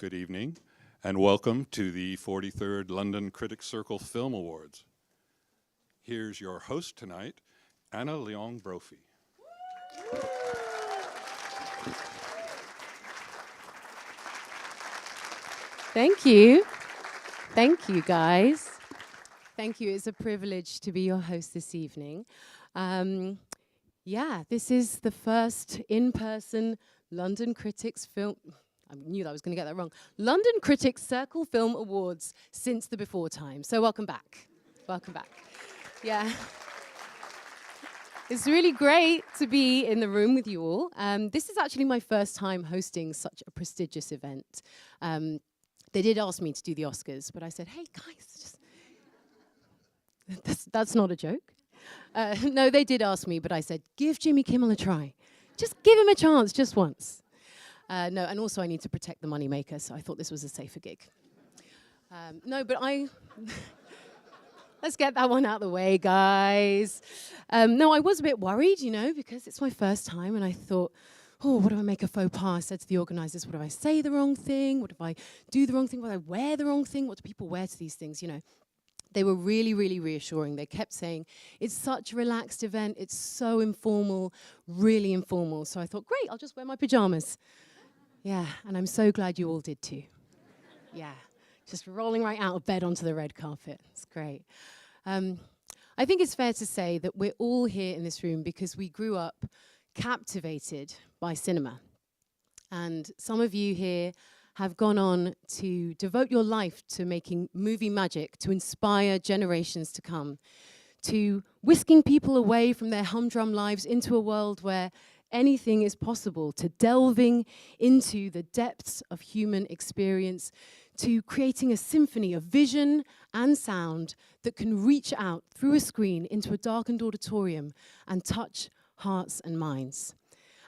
Good evening, and welcome to the 43rd London Critics Circle Film Awards. Here's your host tonight, Anna Leong Brophy. Thank you. Thank you, guys. Thank you. It's a privilege to be your host this evening. This is the first in-person London Critics Film... I knew that I was going to get that wrong. London Critics Circle Film Awards since the before time. So welcome back. Welcome back. Yeah. It's really great to be in the room with you all. This is actually my first time hosting such a prestigious event. They did ask me to do the Oscars, but I said, hey, guys, that's not a joke. No, they did ask me, but I said, give Jimmy Kimmel a try. Just give him a chance, just once. No, and also I need to protect the moneymaker, so I thought this was a safer gig. Let's get that one out of the way, guys. No, I was a bit worried, because it's my first time, and I thought, oh, what if I make a faux pas? I said to the organisers, what if I say the wrong thing? What if I do the wrong thing? What if I wear the wrong thing? What do people wear to these things, They were really, really reassuring. They kept saying, it's such a relaxed event. It's so informal, really informal. So I thought, great, I'll just wear my pajamas. Yeah, and I'm so glad you all did too. Yeah, just rolling right out of bed onto the red carpet. It's great. I think it's fair to say that we're all here in this room because we grew up captivated by cinema. And some of you here have gone on to devote your life to making movie magic, to inspire generations to come, to whisking people away from their humdrum lives into a world where anything is possible, to delving into the depths of human experience, to creating a symphony of vision and sound that can reach out through a screen into a darkened auditorium and touch hearts and minds.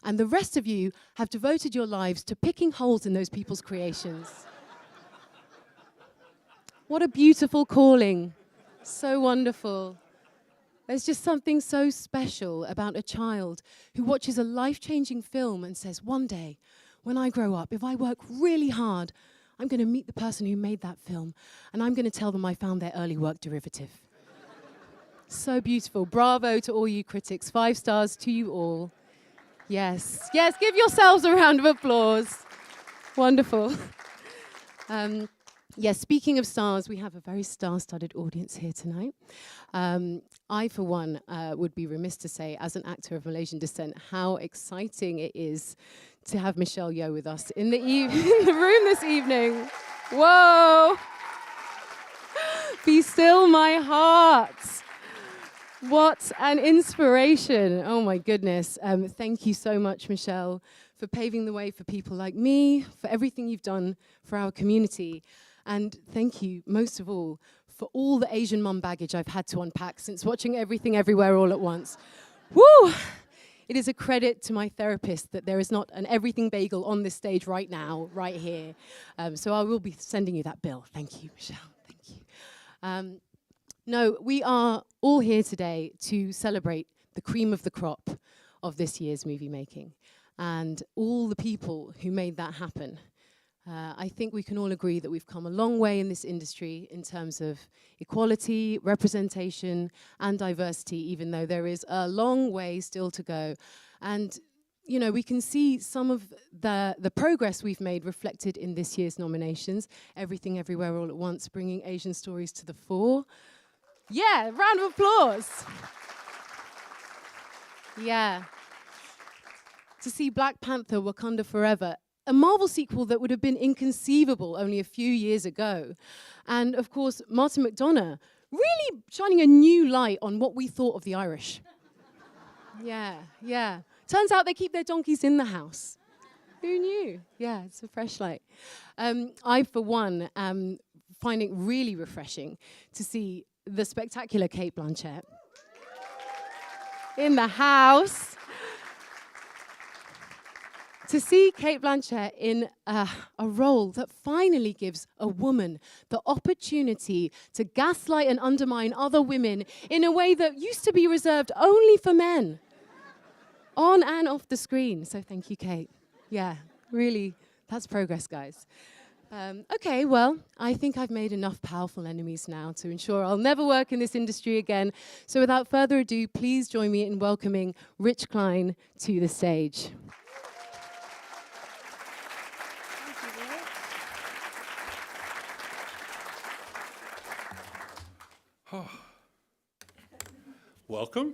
And the rest of you have devoted your lives to picking holes in those people's creations. What a beautiful calling. So wonderful. There's just something so special about a child who watches a life-changing film and says, one day, when I grow up, if I work really hard, I'm going to meet the person who made that film, and I'm going to tell them I found their early work derivative. So beautiful. Bravo to all you critics. 5 stars to you all. Yes, give yourselves a round of applause. Wonderful. Speaking of stars, we have a very star-studded audience here tonight. I, for one, would be remiss to say, as an actor of Malaysian descent, how exciting it is to have Michelle Yeoh with us in the room this evening. Whoa! Be still my heart. What an inspiration. Oh, my goodness. Thank you so much, Michelle, for paving the way for people like me, for everything you've done for our community. And thank you, most of all, for all the Asian mum baggage I've had to unpack since watching Everything Everywhere All at Once. Woo! It is a credit to my therapist that there is not an everything bagel on this stage right now, right here. So I will be sending you that bill. Thank you, Michelle. Thank you. No, we are all here today to celebrate the cream of the crop of this year's movie making and all the people who made that happen. I think we can all agree that we've come a long way in this industry in terms of equality, representation, and diversity, even though there is a long way still to go. And, we can see some of the progress we've made reflected in this year's nominations. Everything Everywhere All at Once, bringing Asian stories to the fore. Yeah, round of applause. Yeah. To see Black Panther, Wakanda Forever, a Marvel sequel that would have been inconceivable only a few years ago. And of course, Martin McDonagh really shining a new light on what we thought of the Irish. Yeah. Turns out they keep their donkeys in the house. Who knew? Yeah, it's a fresh light. I, for one, am finding it really refreshing to see the spectacular Cate Blanchett in the house. To see Cate Blanchett in a role that finally gives a woman the opportunity to gaslight and undermine other women in a way that used to be reserved only for men, on and off the screen. So thank you, Kate. Yeah, really, that's progress, guys. Okay, well, I think I've made enough powerful enemies now to ensure I'll never work in this industry again. So without further ado, please join me in welcoming Rich Klein to the stage. Welcome.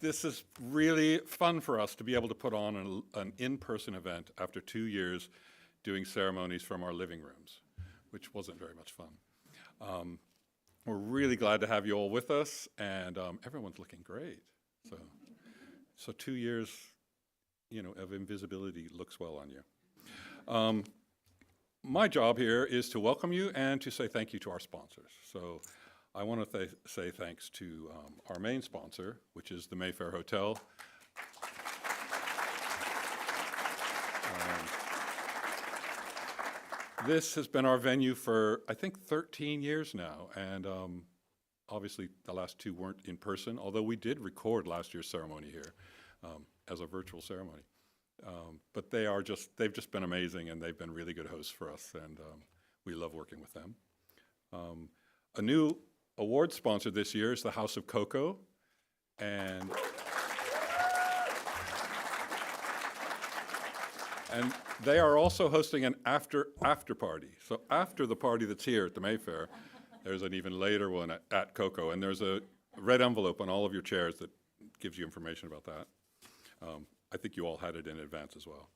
This is really fun for us to be able to put on an in-person event after 2 years doing ceremonies from our living rooms, which wasn't very much fun. We're really glad to have you all with us, and everyone's looking great. So 2 years, of invisibility looks well on you. My job here is to welcome you and to say thank you to our sponsors. So I want to say thanks to our main sponsor, which is the Mayfair Hotel. This has been our venue for, I think, 13 years now, and obviously the last 2 weren't in person, although we did record last year's ceremony here as a virtual ceremony. But they've just been amazing, and they've been really good hosts for us, and we love working with them. A new award sponsor this year is the House of Cocoa, and they are also hosting an after party. So after the party that's here at the Mayfair, there's an even later one at Cocoa, and there's a red envelope on all of your chairs that gives you information about that. I think you all had it in advance as well.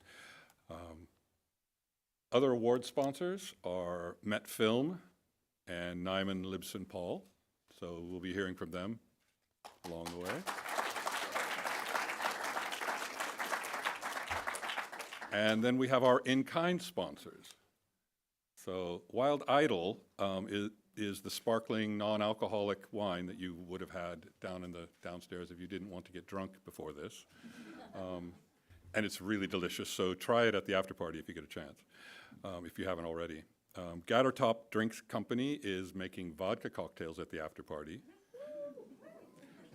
Other award sponsors are Met Film and Nyman Libson Paul. So we'll be hearing from them along the way. And then we have our in-kind sponsors. So Wild Idol is the sparkling non-alcoholic wine that you would have had down in the downstairs if you didn't want to get drunk before this. And it's really delicious, so try it at the after party if you get a chance, if you haven't already. Gattertop Drinks Company is making vodka cocktails at the after party.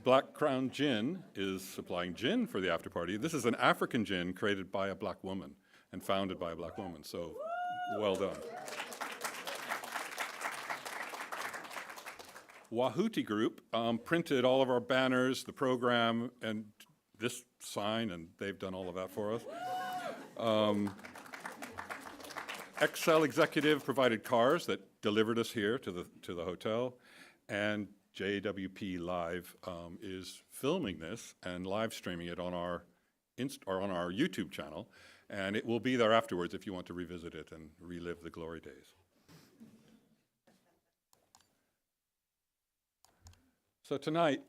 Black Crown Gin is supplying gin for the after party. This is an African gin created by a black woman and founded by a black woman, so well done. Wahuti Group printed all of our banners, the program, and this sign, and they've done all of that for us. Excel Executive provided cars that delivered us here to the hotel, and JWP Live is filming this and live streaming it on our YouTube channel, and it will be there afterwards if you want to revisit it and relive the glory days. So tonight,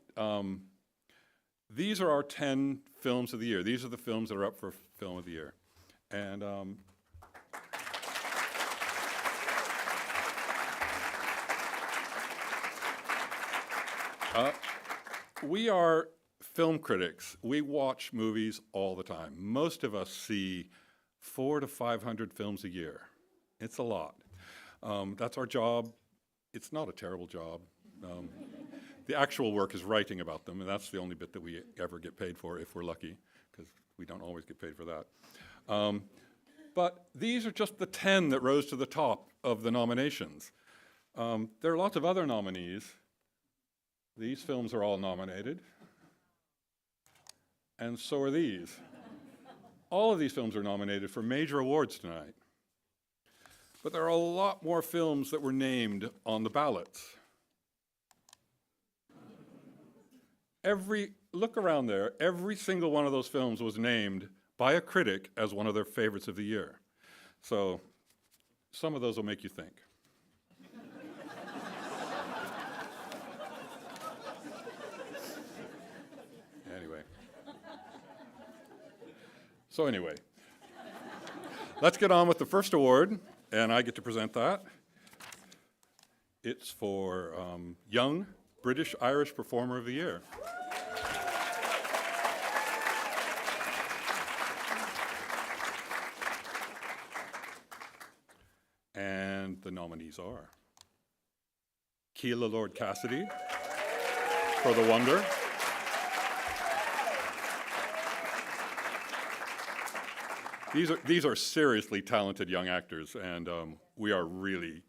these are our 10 films of the year. These are the films that are up for Film of the Year. And we are film critics. We watch movies all the time. Most of us see 400 to 500 films a year. It's a lot. That's our job. It's not a terrible job. The actual work is writing about them, and that's the only bit that we ever get paid for if we're lucky, because we don't always get paid for that. But these are just the 10 that rose to the top of the nominations. There are lots of other nominees. These films are all nominated, and so are these. All of these films are nominated for major awards tonight. But there are a lot more films that were named on the ballots. Look around there, every single one of those films was named by a critic as one of their favorites of the year. So some of those will make you think. Anyway, let's get on with the first award, and I get to present that. It's for Young British-Irish Performer of the Year. And the nominees are Keela Lord Cassidy for The Wonder, These are seriously talented young actors, and we are really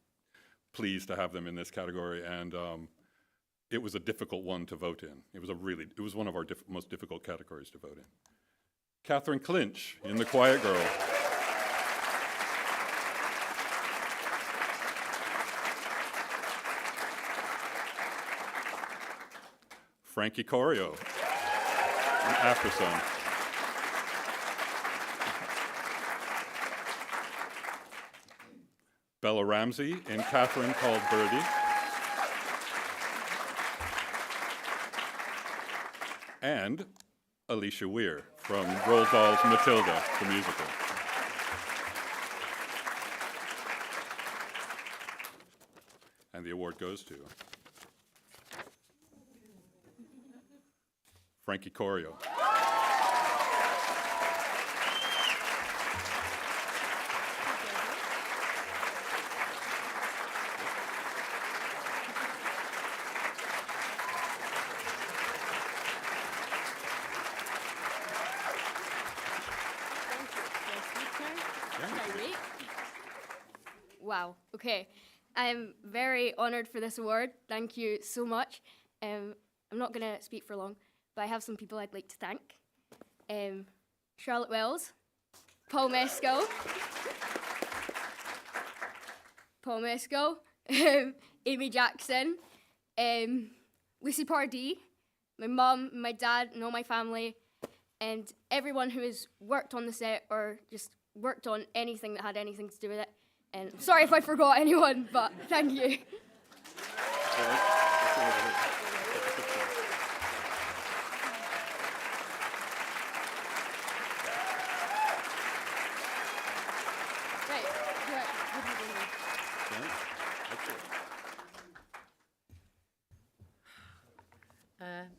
pleased to have them in this category. And it was a difficult one to vote in. It was one of our most difficult categories to vote in. Catherine Clinch in The Quiet Girl. Frankie Corio in After Sun. Bella Ramsey in Catherine Called Birdie. And Alicia Weir from Roald Dahl's Matilda, the musical. And the award goes to Frankie Corio. Wow, okay. I'm very honored for this award. Thank you so much. I'm not going to speak for long, but I have some people I'd like to thank. Charlotte Wells, Paul Mescal, Amy Jackson, Lucy Pardee, my mum, my dad, and all my family, and everyone who has worked on the set or just worked on anything that had anything to do with it. And sorry if I forgot anyone, but thank you.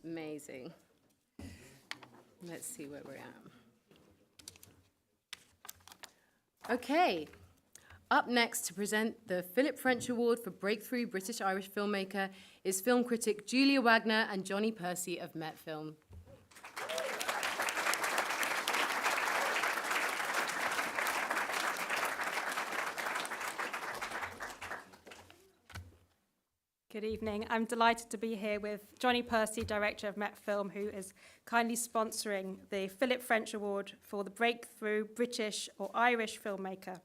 Amazing. Let's see where we're at. Okay. Up next to present the Philip French Award for Breakthrough British-Irish Filmmaker is film critic Julia Wagner and Johnny Percy of Met Film. Good evening. I'm delighted to be here with Johnny Percy, director of Met Film, who is kindly sponsoring the Philip French Award for the Breakthrough British or Irish Filmmaker.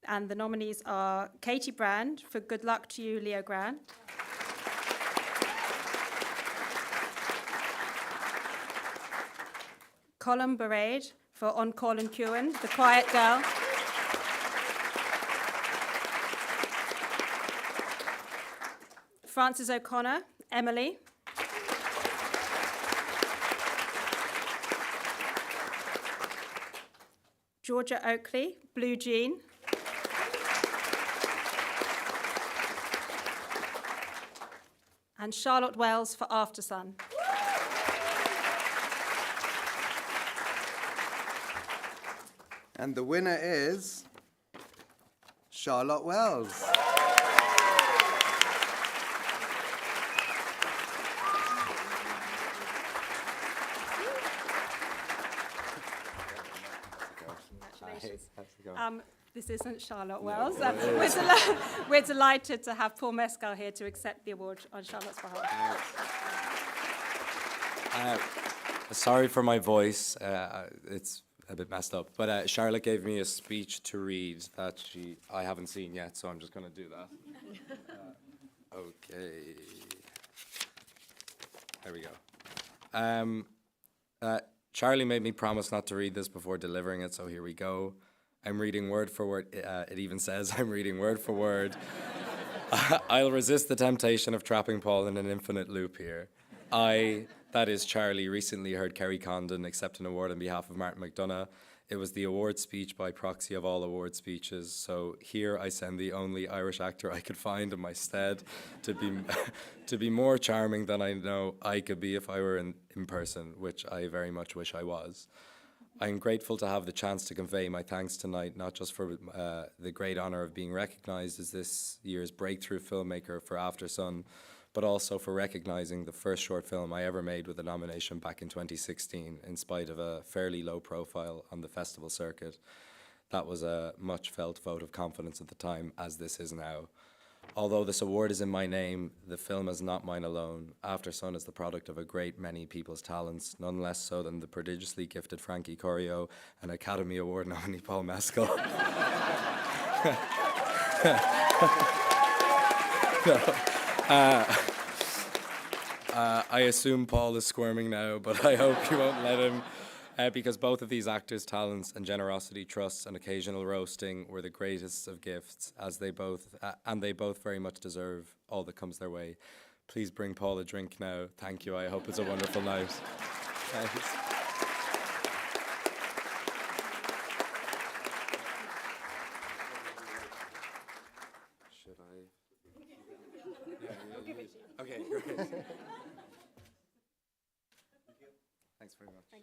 And the nominees are Katie Brand for Good Luck to You, Leo Gran. Colin Barade for On Colin Cewan, The Quiet Girl. Frances O'Connor, Emily. Georgia Oakley, Blue Jean. And Charlotte Wells for After Sun. And the winner is Charlotte Wells. This isn't Charlotte Wells. We're delighted to have Paul Mescal here to accept the award on Charlotte's behalf. Sorry for my voice. It's a bit messed up. But Charlotte gave me a speech to read that I haven't seen yet, so I'm just going to do that. Okay. There we go. Charlie made me promise not to read this before delivering it, so here we go. I'm reading word for word. It even says I'm reading word for word. I'll resist the temptation of trapping Paul in an infinite loop here. That is Charlie, recently heard Kerry Condon accept an award on behalf of Martin McDonagh. It was the award speech by proxy of all award speeches. So here I send the only Irish actor I could find in my stead to be more charming than I know I could be if I were in person, which I very much wish I was. I'm grateful to have the chance to convey my thanks tonight, not just for the great honour of being recognised as this year's breakthrough filmmaker for After Sun, but also for recognising the first short film I ever made with a nomination back in 2016, in spite of a fairly low profile on the festival circuit. That was a much felt vote of confidence at the time, as this is now. Although this award is in my name, the film is not mine alone. After Sun is the product of a great many people's talents, none less so than the prodigiously gifted Frankie Corio and Academy Award nominee Paul Mescal. I assume Paul is squirming now, but I hope you won't let him. Because both of these actors' talents and generosity, trust, and occasional roasting were the greatest of gifts, as they both very much deserve all that comes their way. Please bring Paul a drink now. Thank you. I hope it's a wonderful night. Thanks. Should I? Okay, great. Thanks very much. Thank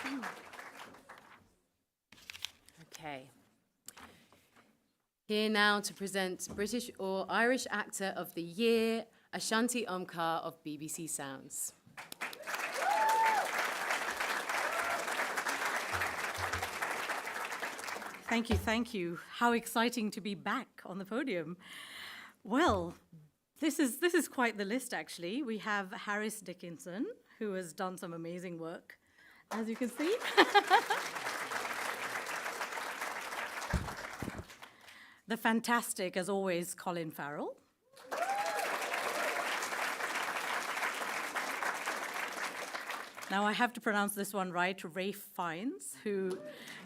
you. Okay. Here now to present British or Irish Actor of the Year, Ashanti Omkar of BBC Sounds. Thank you, thank you. How exciting to be back on the podium. Well, this is quite the list, actually. We have Harris Dickinson, who has done some amazing work, as you can see. The fantastic, as always, Colin Farrell. Now I have to pronounce this one right, Ralph Fiennes, who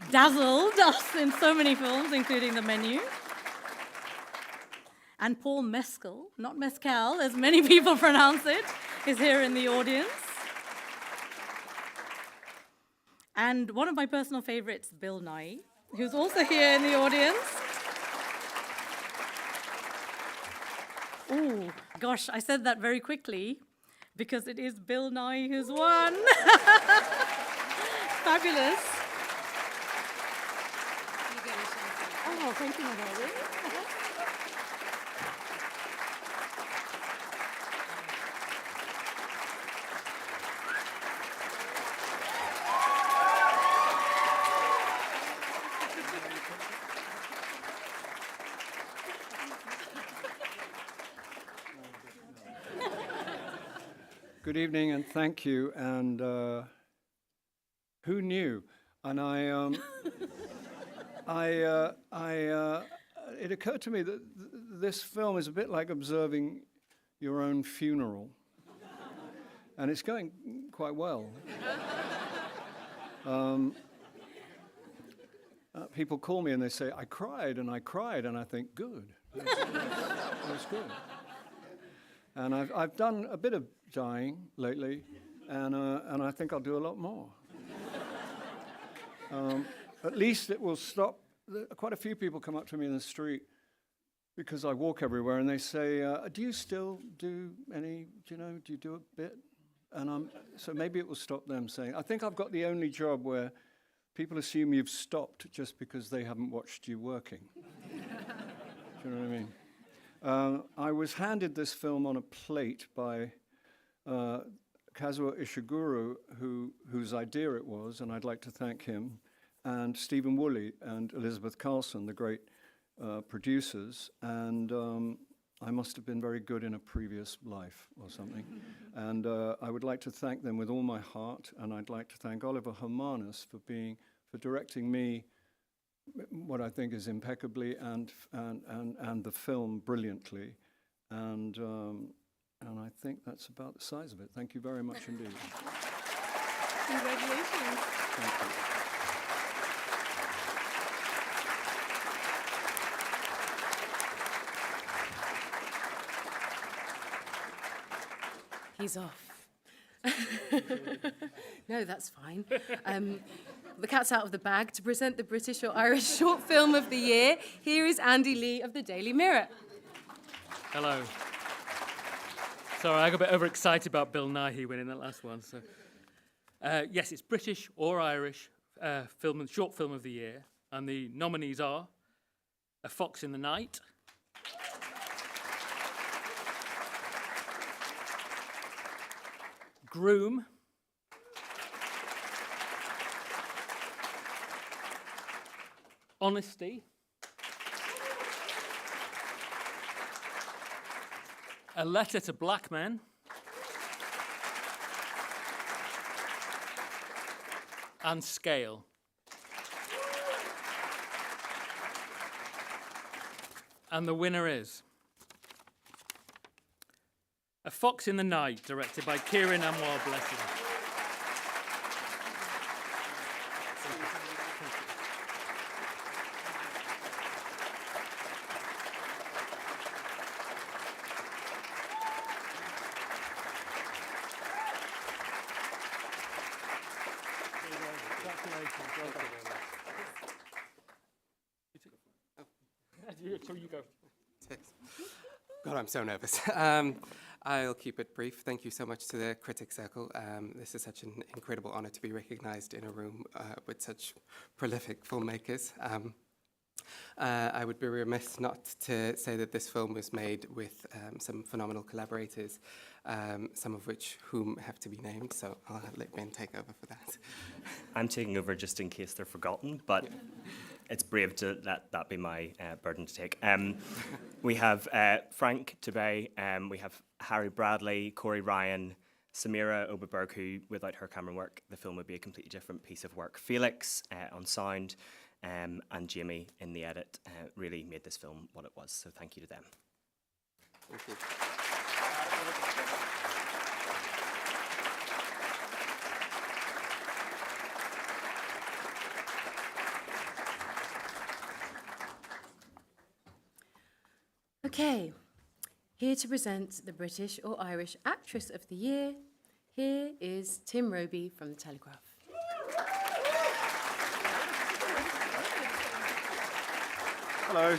dazzled us in so many films, including The Menu. And Paul Mescal, not Mescal, as many people pronounce it, is here in the audience. And one of my personal favorites, Bill Nighy, who's also here in the audience. Oh, gosh, I said that very quickly because it is Bill Nighy who's won. Fabulous. Oh, thank you, Magali. Good evening and thank you. And who knew? And it occurred to me that this film is a bit like observing your own funeral, and it's going quite well. People call me and they say, I cried, and I think, good. That's good. And I've done a bit of dying lately, and I think I'll do a lot more. At least it will stop. Quite a few people come up to me in the street because I walk everywhere, and they say, do you still do any, do you do a bit? And so maybe it will stop them saying, I think I've got the only job where people assume you've stopped just because they haven't watched you working. Do you know what I mean? I was handed this film on a plate by Kazuo Ishiguro, whose idea it was, and I'd like to thank him, and Stephen Woolley and Elizabeth Carlson, the great producers, and I must have been very good in a previous life or something. And I would like to thank them with all my heart, and I'd like to thank Oliver Hermanus for directing me what I think is impeccably and the film brilliantly, and I think that's about the size of it. Thank you very much indeed. Congratulations. Thank you. He's off. No, that's fine. The cat's out of the bag. To present the British or Irish Short Film of the Year, here is Andy Lee of the Daily Mirror. Hello. Sorry, I got a bit overexcited about Bill Nighy winning that last one. So, yes, it's British or Irish short film of the year, and the nominees are A Fox in the Night. Groom. Honesty. A Letter to Black Men. And Scale. And the winner is A Fox in the Night, directed by Kieran Anwar Blessing. You go. God, I'm so nervous. I'll keep it brief. Thank you so much to the Critics Circle. This is such an incredible honor to be recognized in a room with such prolific filmmakers. I would be remiss not to say that this film was made with some phenomenal collaborators, some of whom have to be named, so I'll let Ben take over for that. I'm taking over just in case they're forgotten, but it's brave to let that be my burden to take. We have Frank Tobey, we have Harry Bradley, Corey Ryan, Samira Oberberg, who, without her camera work, the film would be a completely different piece of work. Felix on sound, and Jamie in the edit really made this film what it was, so thank you to them. Thank you. Okay, here to present the British or Irish Actress of the Year, here is Tim Roby from The Telegraph. Hello.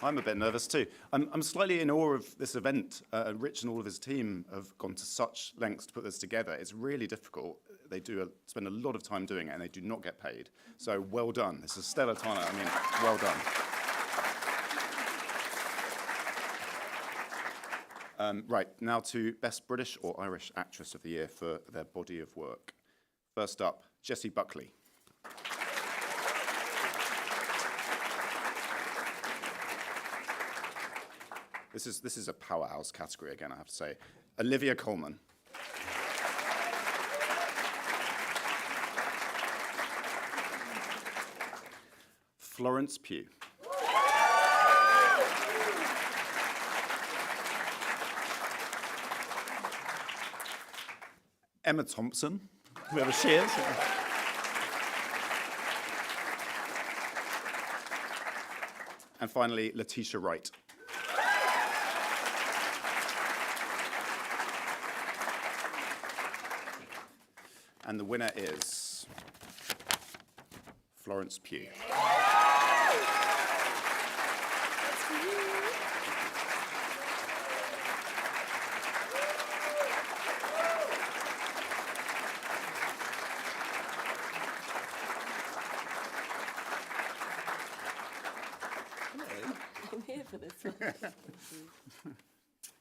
I'm a bit nervous too. I'm slightly in awe of this event. Rich and all of his team have gone to such lengths to put this together. It's really difficult. They spend a lot of time doing it and they do not get paid. So well done. This is stellar talent. I mean, well done. Right, now to Best British or Irish Actress of the Year for their body of work. First up, Jessie Buckley. This is a powerhouse category again, I have to say. Olivia Colman. Florence Pugh. Emma Thompson, whoever she is. And finally, Letitia Wright. And the winner is Florence Pugh. I'm here for this one.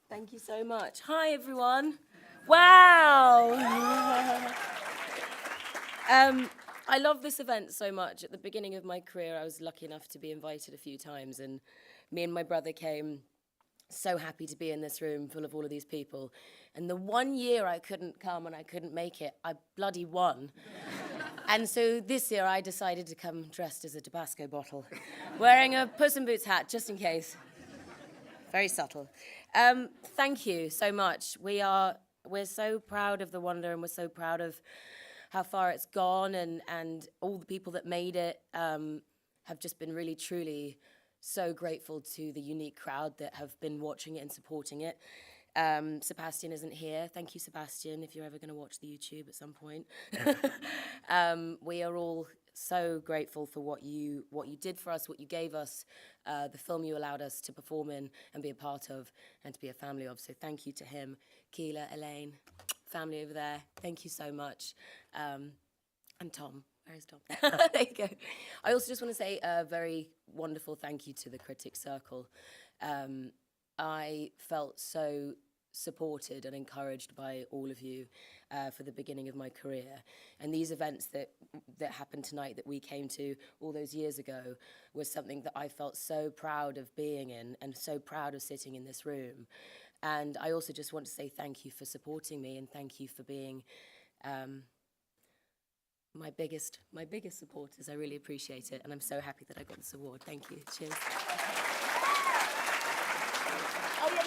Thank you so much. Hi, everyone. Wow. I love this event so much. At the beginning of my career, I was lucky enough to be invited a few times, and me and my brother came so happy to be in this room full of all of these people. And the 1 year I couldn't come and I couldn't make it, I bloody won. And so this year I decided to come dressed as a Tabasco bottle, wearing a Puss in Boots hat, just in case. Very subtle. Thank you so much. We're so proud of The Wonder, and we're so proud of how far it's gone, and all the people that made it have just been really, truly so grateful to the unique crowd that have been watching it and supporting it. Sebastian isn't here. Thank you, Sebastian, if you're ever going to watch the YouTube at some point. We are all so grateful for what you did for us, what you gave us, the film you allowed us to perform in and be a part of and to be a family of. So thank you to him, Keela, Elaine, family over there. Thank you so much. And Tom, Where's Tom? There you go. I also just want to say a very wonderful thank you to the Critics Circle. I felt so supported and encouraged by all of you for the beginning of my career. And these events that happened tonight that we came to all those years ago was something that I felt so proud of being in and so proud of sitting in this room. And I also just want to say thank you for supporting me and thank you for being my biggest supporters. I really appreciate it, and I'm so happy that I got this award. Thank you. Cheers. Oh, yeah,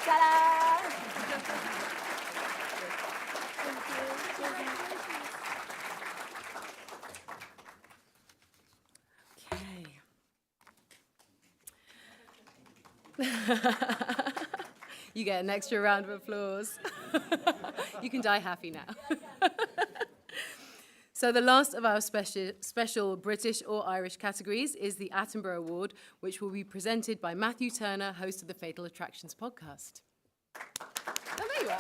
ta-da! Okay. You get an extra round of applause. You can die happy now. So the last of our special British or Irish categories is the Attenborough Award, which will be presented by Matthew Turner, host of the Fatal Attractions podcast. Oh, there you are.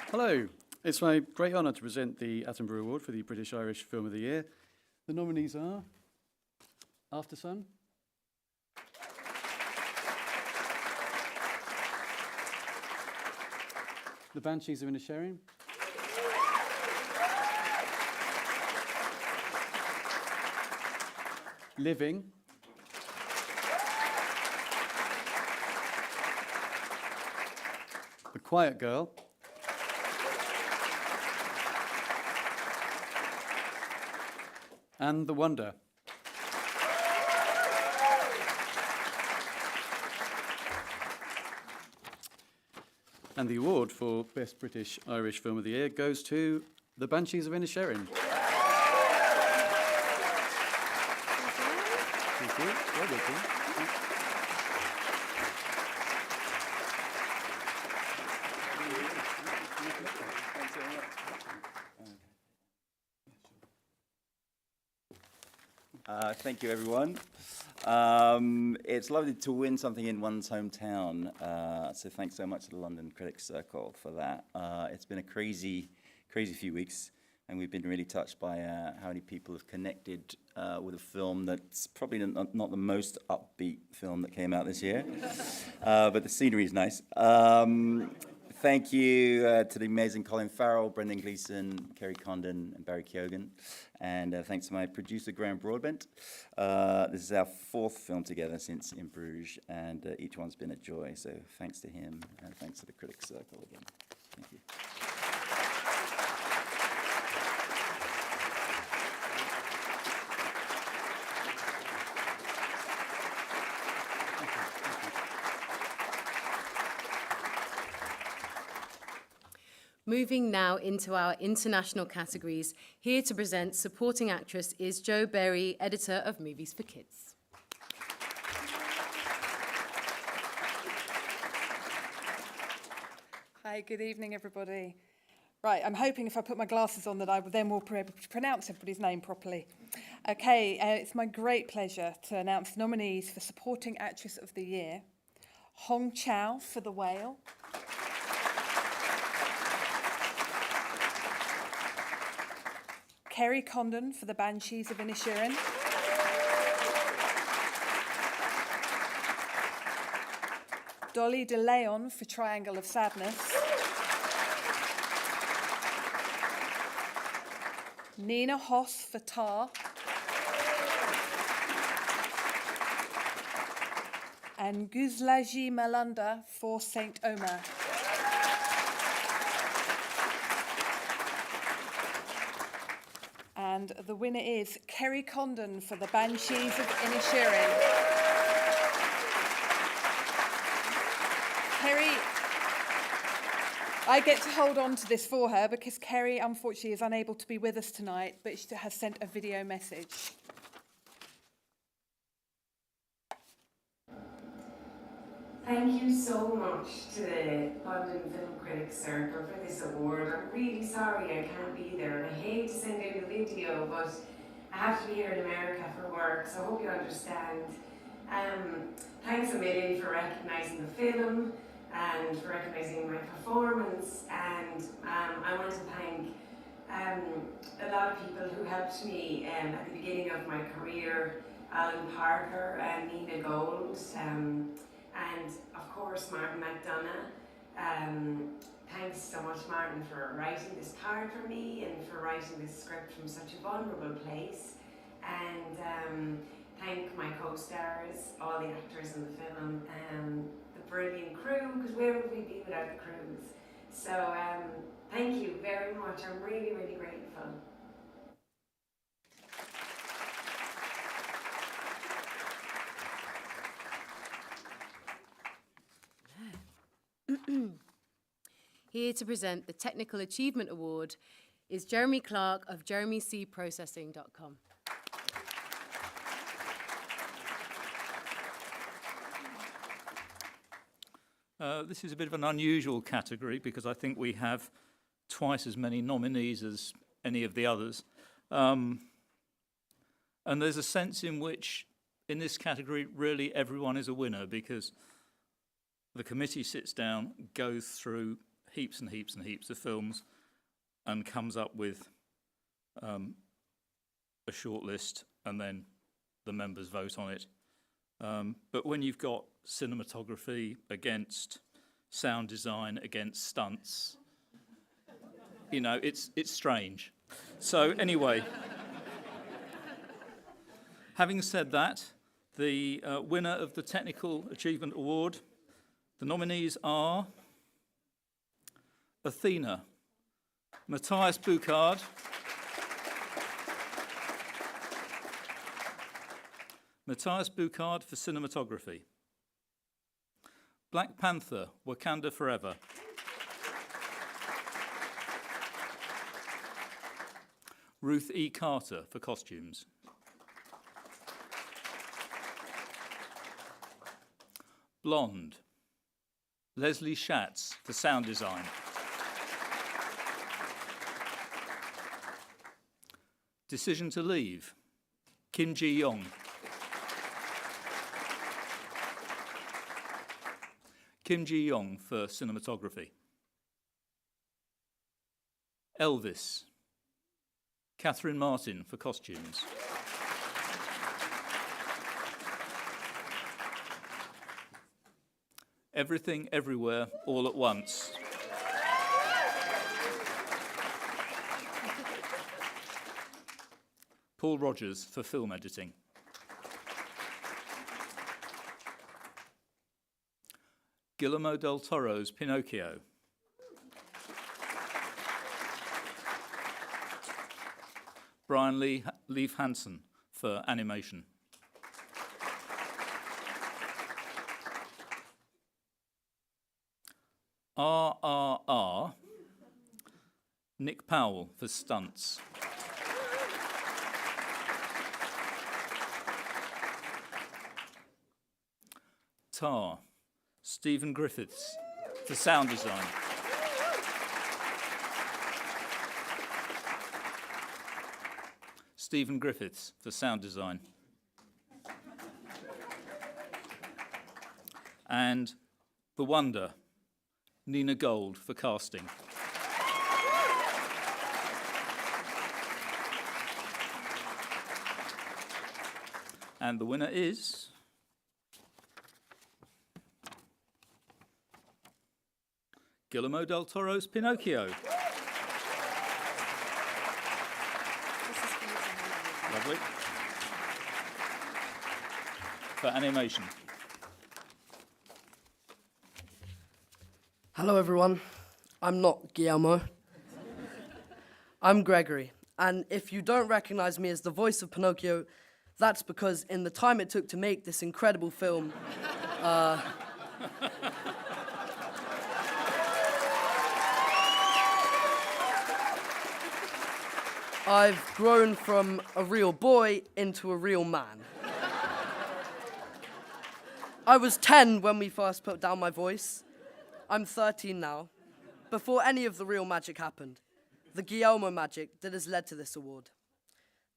Hello. It's my great honour to present the Attenborough Award for the British Irish Film of the Year. The nominees are After Sun, The Banshees of Inisherin, Living, The Quiet Girl, and The Wonder. And the award for Best British Irish Film of the Year goes to The Banshees of Inisherin. Thank you. Well done. Thank you, everyone. It's lovely to win something in one's hometown, so thanks so much to the London Critics Circle for that. It's been a crazy few weeks, and we've been really touched by how many people have connected with a film that's probably not the most upbeat film that came out this year, but the scenery is nice. Thank you to the amazing Colin Farrell, Brendan Gleeson, Kerry Condon, and Barry Keoghan. And thanks to my producer, Graham Broadbent. This is our fourth film together since In Bruges, and each one's been a joy. So thanks to him, and thanks to the Critics Circle again. Thank you. Moving now into our international categories, here to present Supporting Actress is Jo Berry, editor of Movies for Kids. Hi, good evening, everybody. Right, I'm hoping if I put my glasses on that I will then will be able to pronounce everybody's name properly. Okay, it's my great pleasure to announce nominees for Supporting Actress of the Year. Hong Chow for The Whale. Kerry Condon for The Banshees of Inisherin. Dolly De Leon for Triangle of Sadness. Nina Hoss for Tar. And Guzlaji Malanda for Saint Omer. And the winner is Kerry Condon for The Banshees of Inisherin. Kerry, I get to hold on to this for her because Kerry, unfortunately, is unable to be with us tonight, but she has sent a video message. Thank you so much to the London Film Critics Circle for this award. I'm really sorry I can't be there, and I hate to send out a video, but I have to be here in America for work, so I hope you understand. Thanks a million for recognising the film. and for recognising my performance. And I want to thank a lot of people who helped me at the beginning of my career: Alan Parker and Nina Gold, and of course Martin McDonough. Thanks so much, Martin, for writing this part for me and for writing this script from such a vulnerable place. And thank my co-stars, all the actors in the film, the brilliant crew, because where would we be without the crews? So thank you very much. I'm really, really grateful. Here to present the Technical Achievement Award is Jeremy Clark of jeremycprocessing.com. This is a bit of an unusual category because I think we have twice as many nominees as any of the others. And there's a sense in which, in this category, really everyone is a winner because the committee sits down, goes through heaps and heaps and heaps of films and comes up with a short list, and then the members vote on it. But when you've got cinematography against sound design against stunts, you know, it's strange. So anyway, having said that, the winner of the Technical Achievement Award, the nominees are Athena, Matthias Buchard, for cinematography. Black Panther, Wakanda Forever. Ruth E. Carter for costumes. Blonde, Leslie Schatz for sound design. Decision to Leave, Kim Ji-young. Kim Ji-young for cinematography. Elvis, Catherine Martin for costumes. Everything, Everywhere, All at Once. Paul Rogers for film editing. Guillermo del Toro's Pinocchio. Brian Leif Hansen for animation. RRR, Nick Powell for stunts. Tar, Stephen Griffiths for sound design. Stephen Griffiths for sound design. And The Wonder, Nina Gold for casting. And the winner is Guillermo del Toro's Pinocchio. Lovely. For animation. Hello everyone, I'm not Guillermo. I'm Gregory, and if you don't recognize me as the voice of Pinocchio, that's because in the time it took to make this incredible film, I've grown from a real boy into a real man. I was 10 when we first put down my voice. I'm 13 now, before any of the real magic happened, the Guillermo magic that has led to this award.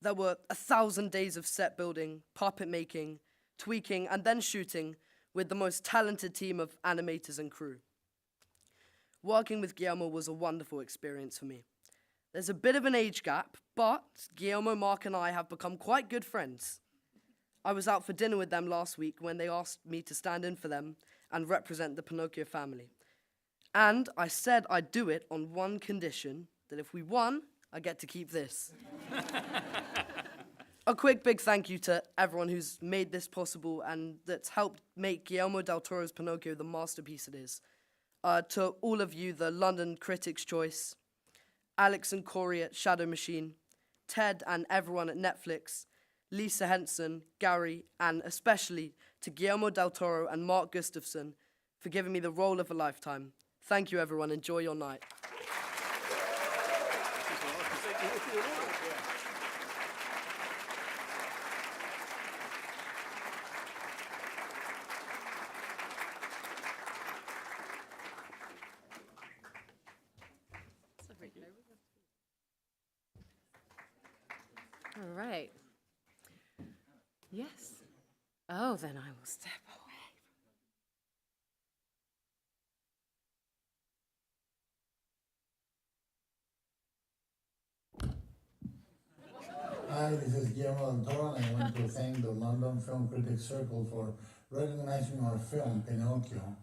There were 1,000 days of set building, puppet making, tweaking, and then shooting, with the most talented team of animators and crew. Working with Guillermo was a wonderful experience for me. There's a bit of an age gap, but Guillermo, Mark, and I have become quite good friends. I was out for dinner with them last week when they asked me to stand in for them and represent the Pinocchio family. And I said I'd do it on one condition, that if we won, I get to keep this. A quick big thank you to everyone who's made this possible and that's helped make Guillermo del Toro's Pinocchio the masterpiece it is. To all of you, the London Critics' Choice, Alex and Corey at Shadow Machine, Ted and everyone at Netflix, Lisa Henson, Gary, and especially to Guillermo del Toro and Mark Gustafson for giving me the role of a lifetime. Thank you, everyone. Enjoy your night. All right. Yes. Oh, then I will step away. Hi, this is Guillermo del Toro, and I want to thank the London Film Critics Circle for recognizing our film, Pinocchio,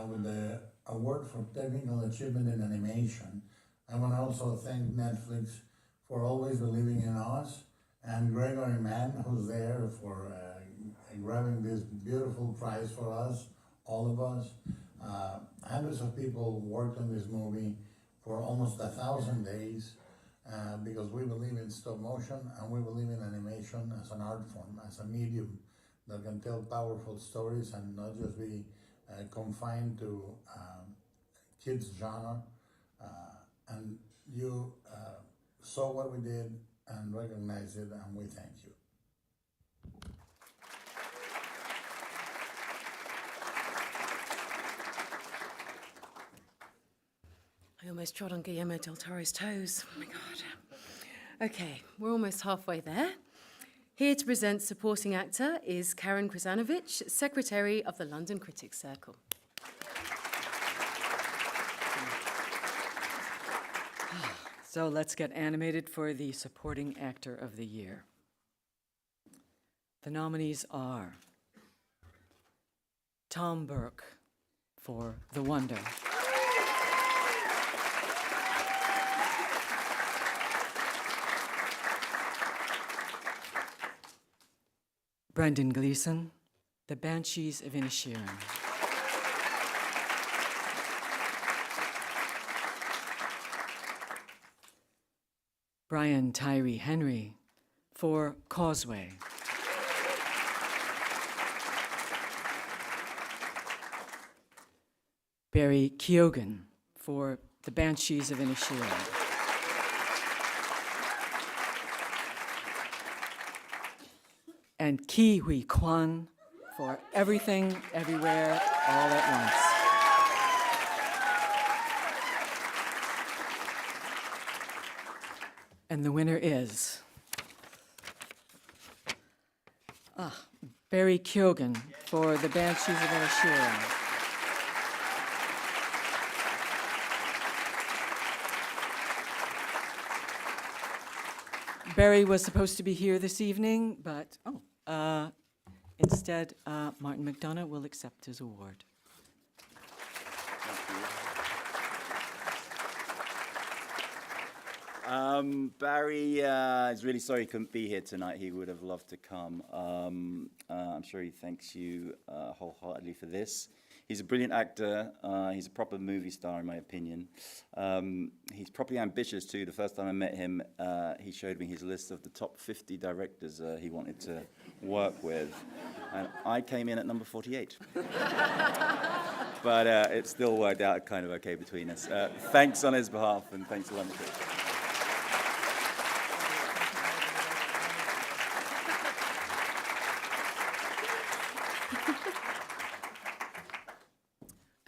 with the award for technical achievement in animation. I want to also thank Netflix for always believing in us, and Gregory Mann, who's there for grabbing this beautiful prize for us, all of us. Hundreds of people worked on this movie for almost 1,000 days. Because we believe in stop motion and we believe in animation as an art form, as a medium that can tell powerful stories and not just be confined to kids' genre. And you saw what we did and recognized it, and we thank you. I almost trod on Guillermo del Toro's toes. Oh my God. Okay, we're almost halfway there. Here to present supporting actor is Karen Krzanovich, Secretary of the London Critics Circle. So let's get animated for the Supporting Actor of the Year. The nominees are Tom Burke for The Wonder, Brendan Gleeson, The Banshees of Inisherin, Brian Tyree Henry for Causeway, Barry Keoghan for The Banshees of Inisherin, and Ki Hui Kwan for Everything, Everywhere, All at Once. And the winner is Barry Keoghan for The Banshees of Inisherin. Barry was supposed to be here this evening, but instead, Martin McDonough will accept his award. Barry is really sorry he couldn't be here tonight. He would have loved to come. I'm sure he thanks you wholeheartedly for this. He's a brilliant actor. He's a proper movie star, in my opinion. He's properly ambitious, too. The first time I met him, he showed me his list of the top 50 directors he wanted to work with. And I came in at number 48. But it still worked out kind of okay between us. Thanks on his behalf, and thanks to London Critics.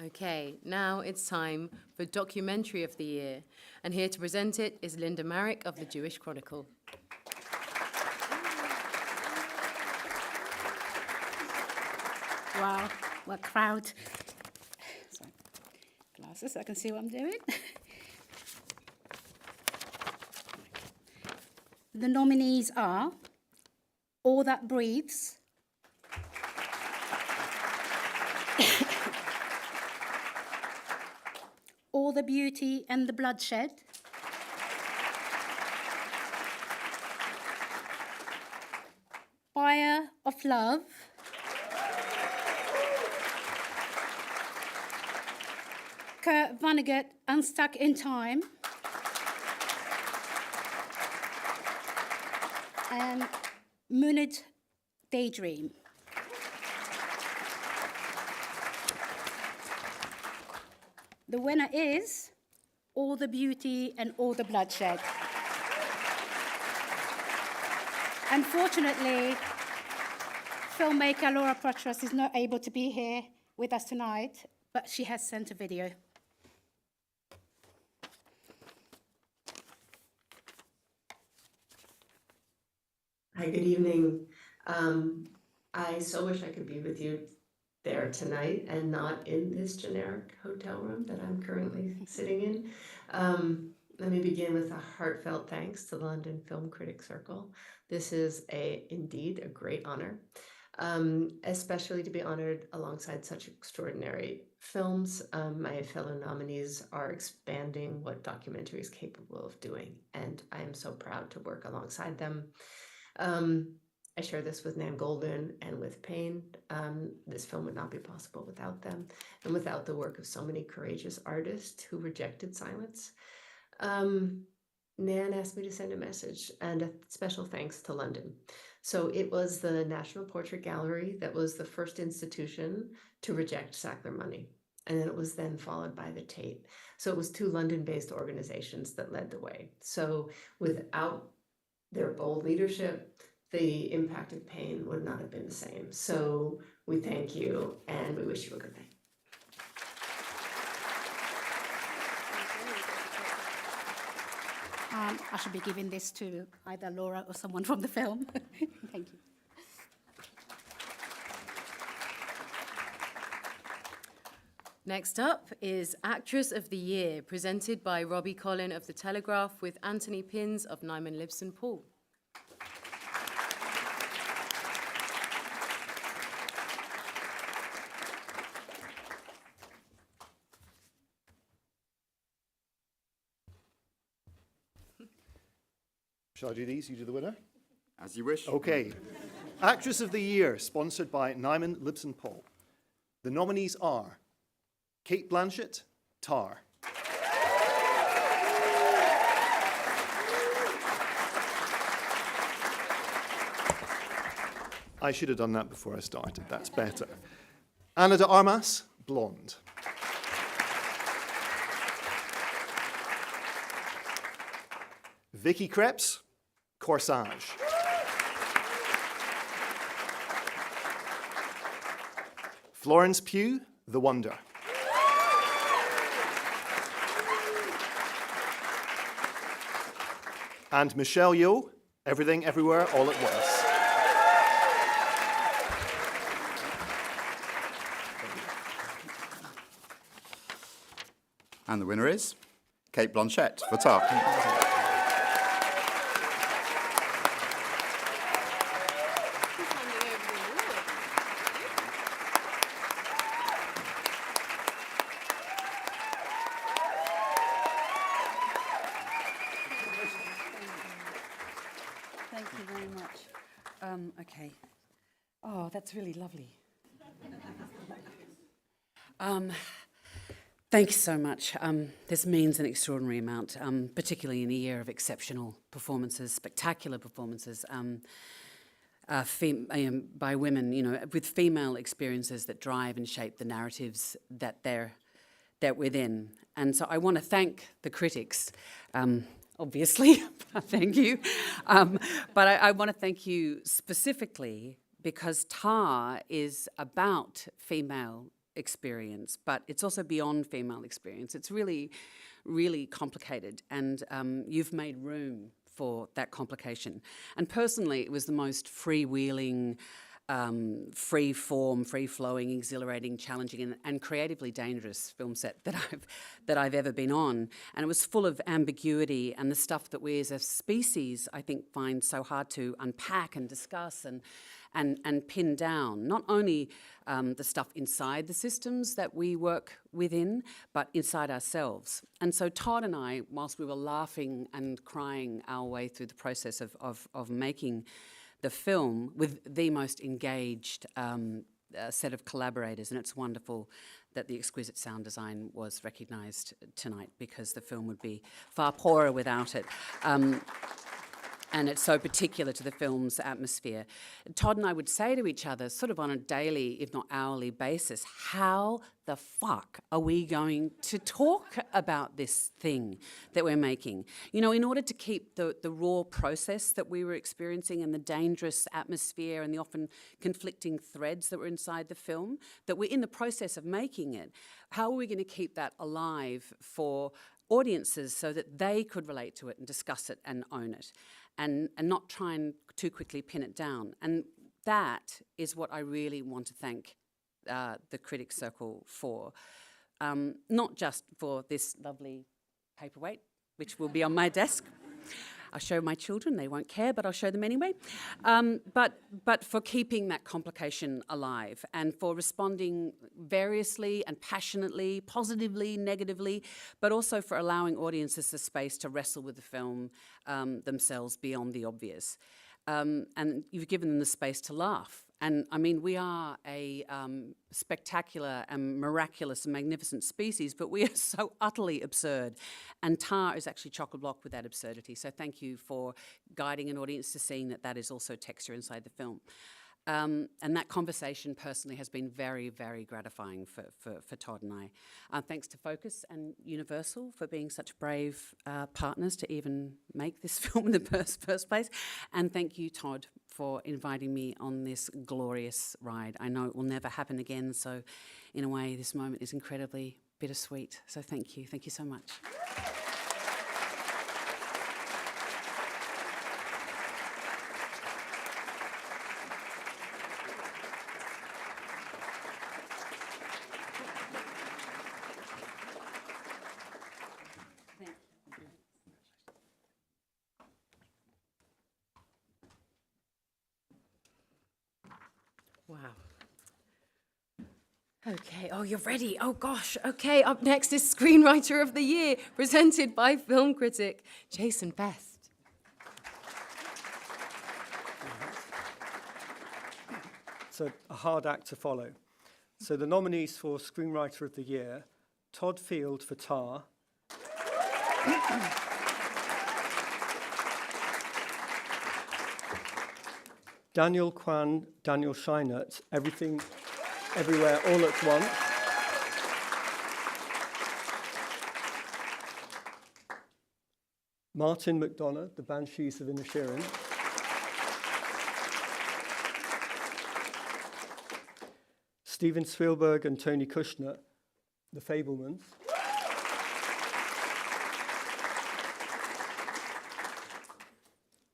Okay, now it's time for Documentary of the Year. And here to present it is Linda Marek of the Jewish Chronicle. Wow, what crowd. Sorry. Glasses so I can see what I'm doing. The nominees are All That Breathes, All the Beauty and the Bloodshed, Fire of Love, Kurt Vonnegut, Unstuck in Time, and Mooned Daydream. The winner is All the Beauty and All the Bloodshed. Unfortunately, filmmaker Laura Protras is not able to be here with us tonight, but she has sent a video. Hi, good evening. I so wish I could be with you there tonight and not in this generic hotel room that I'm currently sitting in. Let me begin with a heartfelt thanks to the London Film Critics Circle. This is indeed a great honor, especially to be honored alongside such extraordinary films. My fellow nominees are expanding what documentary is capable of doing, and I am so proud to work alongside them. I share this with Nan Goldin and with Payne. This film would not be possible without them and without the work of so many courageous artists who rejected silence. Nan asked me to send a message and a special thanks to London. So it was the National Portrait Gallery that was the first institution to reject Sackler money. And then it was then followed by the Tate. So it was two London-based organizations that led the way. So without their bold leadership, the impact of Payne would not have been the same. So we thank you and we wish you a good night. I should be giving this to either Laura or someone from the film. Thank you. Next up is Actress of the Year, presented by Robbie Collin of The Telegraph with Anthony Pins of Nyman Libson Paul. Shall I do these? You do the winner? As you wish. Okay. Actress of the Year, sponsored by Nyman Libson Paul. The nominees are Kate Blanchett, Tar. I should have done that before I started. That's better. Ana de Armas, Blonde. Vicky Krieps, Corsage. Florence Pugh, The Wonder. And Michelle Yeoh, Everything Everywhere All at Once. And the winner is Kate Blanchett for Tar. Thank you very much. Okay. Oh, that's really lovely. Thank you so much. This means an extraordinary amount, particularly in a year of exceptional performances, spectacular performances by women, you know, with female experiences that drive and shape the narratives that they're within. And so I want to thank the critics, obviously, thank you. But I want to thank you specifically because Tar is about female experience, but it's also beyond female experience. It's really, really complicated, and you've made room for that complication. And personally, it was the most freewheeling, free form, free flowing, exhilarating, challenging, and creatively dangerous film set that I've ever been on. And it was full of ambiguity and the stuff that we as a species, I think, find so hard to unpack and discuss and pin down. Not only the stuff inside the systems that we work within, but inside ourselves. And so Todd and I, whilst we were laughing and crying our way through the process of making the film with the most engaged set of collaborators, and it's wonderful that the exquisite sound design was recognised tonight, because the film would be far poorer without it. And it's so particular to the film's atmosphere. Todd and I would say to each other, sort of on a daily, if not hourly basis, how the fuck are we going to talk about this thing that we're making? You know, in order to keep the raw process that we were experiencing and the dangerous atmosphere and the often conflicting threads that were inside the film, that we're in the process of making it, how are we going to keep that alive for audiences so that they could relate to it and discuss it and own it, and not try and too quickly pin it down? And that is what I really want to thank the Critics Circle for, not just for this lovely paperweight, which will be on my desk. I'll show my children, they won't care, but I'll show them anyway. But for keeping that complication alive, and for responding variously and passionately, positively, negatively, but also for allowing audiences the space to wrestle with the film themselves beyond the obvious. And you've given them the space to laugh. And I mean, we are a spectacular and miraculous and magnificent species, but we are so utterly absurd. And Tar is actually chock-a-block with that absurdity. So thank you for guiding an audience to seeing that that is also texture inside the film. And that conversation personally has been very, very gratifying for Todd and I. Thanks to Focus and Universal for being such brave partners to even make this film in the first place. And thank you, Todd, for inviting me on this glorious ride. I know it will never happen again, so in a way this moment is incredibly bittersweet. So thank you so much. Wow. Okay, oh, you're ready. Oh, gosh. Okay, up next is Screenwriter of the Year, presented by film critic Jason Best. It's a hard act to follow. So the nominees for Screenwriter of the Year: Todd Field for Tar, Daniel Kwan, Daniel Scheinert, Everything, Everywhere, All at Once, Martin McDonagh, The Banshees of Inisherin, Steven Spielberg and Tony Kushner, The Fabelmans,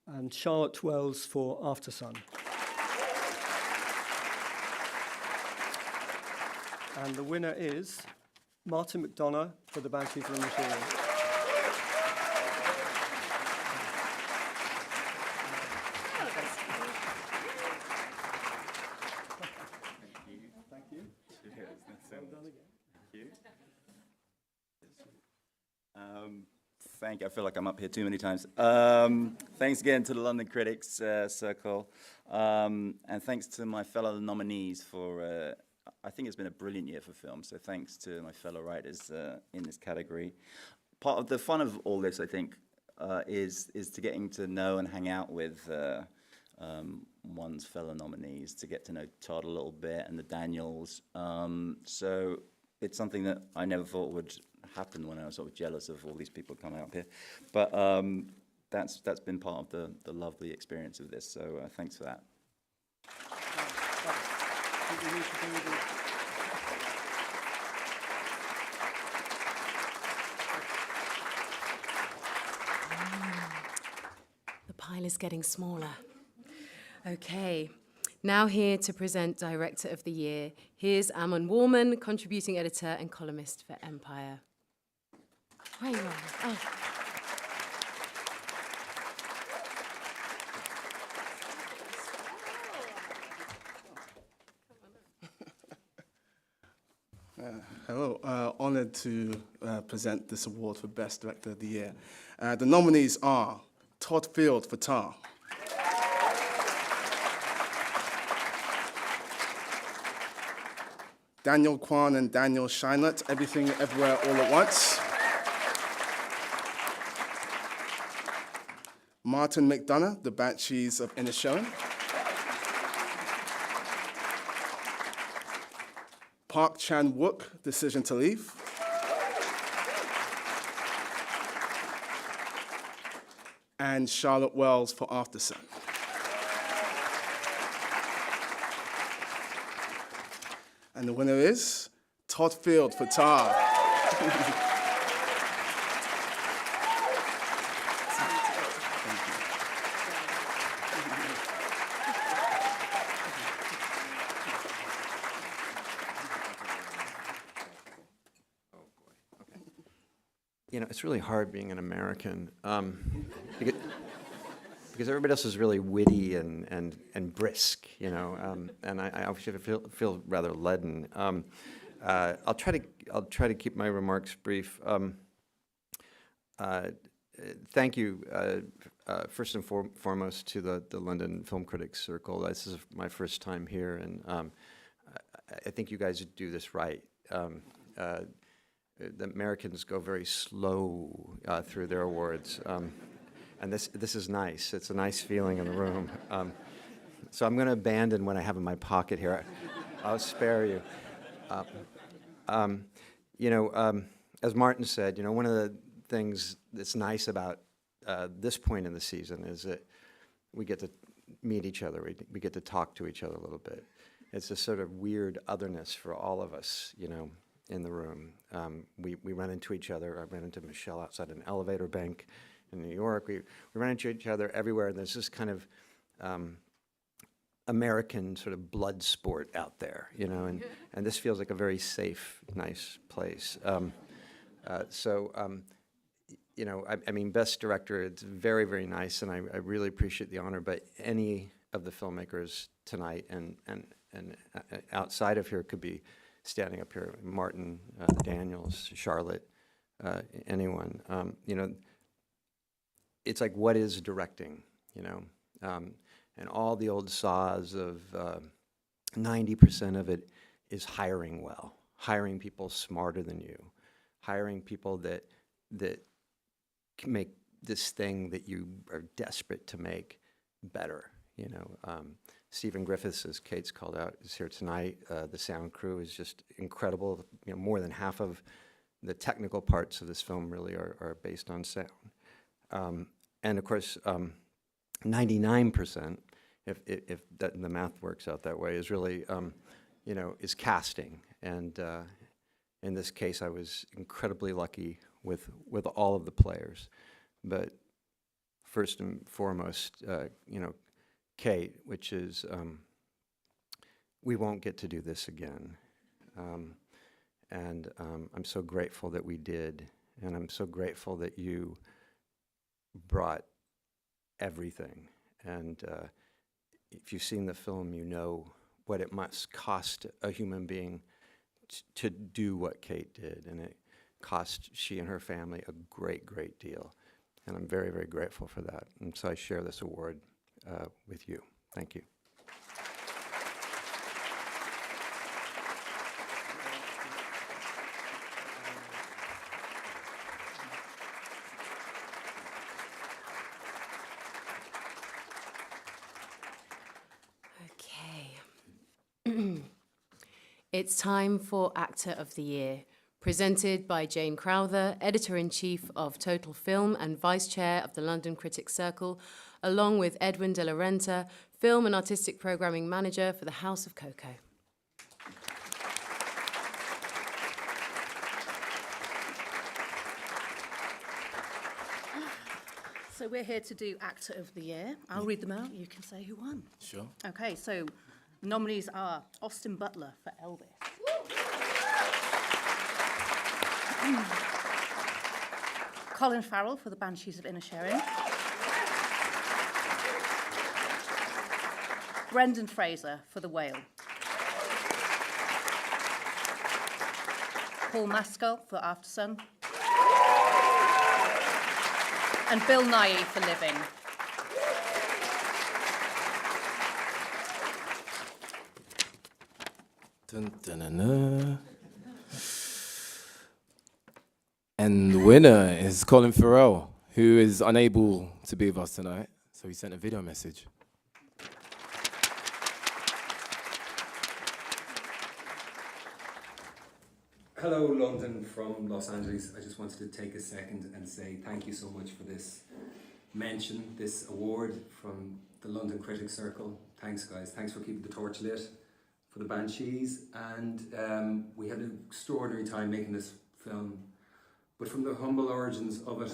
and Charlotte Wells for Aftersun. And the winner is Martin McDonagh for The Banshees of Inisherin. Thank you. I feel like I'm up here too many times. Thanks again to the London Critics Circle, and thanks to my fellow nominees for, I think it's been a brilliant year for film, so thanks to my fellow writers in this category. Part of the fun of all this, I think, is to getting to know and hang out with one's fellow nominees, to get to know Todd a little bit and the Daniels. So it's something that I never thought would happen when I was sort of jealous of all these people coming up here. But that's been part of the lovely experience of this, so thanks for that. The pile is getting smaller. Okay, Now here to present Director of the Year, here's Ammon Warman, contributing editor and columnist for Empire. Where you are? Oh. Hello, honored to present this award for Best Director of the Year. The nominees are Todd Field for Tar, Daniel Kwan and Daniel Scheinert, Everything Everywhere All at Once, Martin McDonough, The Banshees of Inisherin, Park Chan-wook, Decision to Leave, and Charlotte Wells for Aftersun. And the winner is Todd Field for Tar. You know, it's really hard being an American because everybody else is really witty and brisk, you know, and I obviously feel rather leaden. I'll try to keep my remarks brief. Thank you, first and foremost, to the London Film Critics Circle. This is my first time here, and I think you guys do this right. The Americans go very slow through their awards, and this is nice. It's a nice feeling in the room. So I'm going to abandon what I have in my pocket here. I'll spare you. You know, as Martin said, you know, one of the things that's nice about this point in the season is that we get to meet each other. We get to talk to each other a little bit. It's a sort of weird otherness for all of us, you know, in the room. We run into each other. I ran into Michelle outside an elevator bank in New York. We run into each other everywhere, and there's this kind of American sort of blood sport out there, you know, and this feels like a very safe, nice place. You know, I mean, Best Director, it's very, very nice, and I really appreciate the honor, but any of the filmmakers tonight and outside of here could be standing up here, Martin, Daniels, Charlotte, anyone. You know, it's like, what is directing, you know? And all the old saws of 90% of it is hiring well, hiring people smarter than you, hiring people that can make this thing that you are desperate to make better, you know. Stephen Griffiths, as Kate's called out, is here tonight. The sound crew is just incredible. You know, more than half of the technical parts of this film really are based on sound. And of course, 99%, if the math works out that way, is really, you know, is casting. And in this case, I was incredibly lucky with all of the players. But first and foremost, you know, Kate, which is, we won't get to do this again. And I'm so grateful that we did. And I'm so grateful that you brought everything. And if you've seen the film, you know what it must cost a human being to do what Kate did. And it cost she and her family a great, great deal. And I'm very, very grateful for that. And so I share this award with you. Thank you. Okay. It's time for Actor of the Year, presented by Jane Crowther, Editor-in-Chief of Total Film and Vice Chair of the London Critics Circle, along with Edwin de la Renta, Film and Artistic Programming Manager for the House of Cocoa. So we're here to do Actor of the Year. I'll read them out. You can say who won. Sure. Okay, so Nominees are Austin Butler for Elvis, Colin Farrell for The Banshees of Inisherin, Brendan Fraser for The Whale, Paul Maskell for Aftersun, and Bill Nighy for Living. Dun, dun, dun, dun. And the winner is Colin Farrell, who is unable to be with us tonight, so he sent a video message. Hello, London from Los Angeles. I just wanted to take a second and say thank you so much for this mention, this award from the London Critics Circle. Thanks, guys. Thanks for keeping the torch lit for the Banshees. And we had an extraordinary time making this film. But from the humble origins of it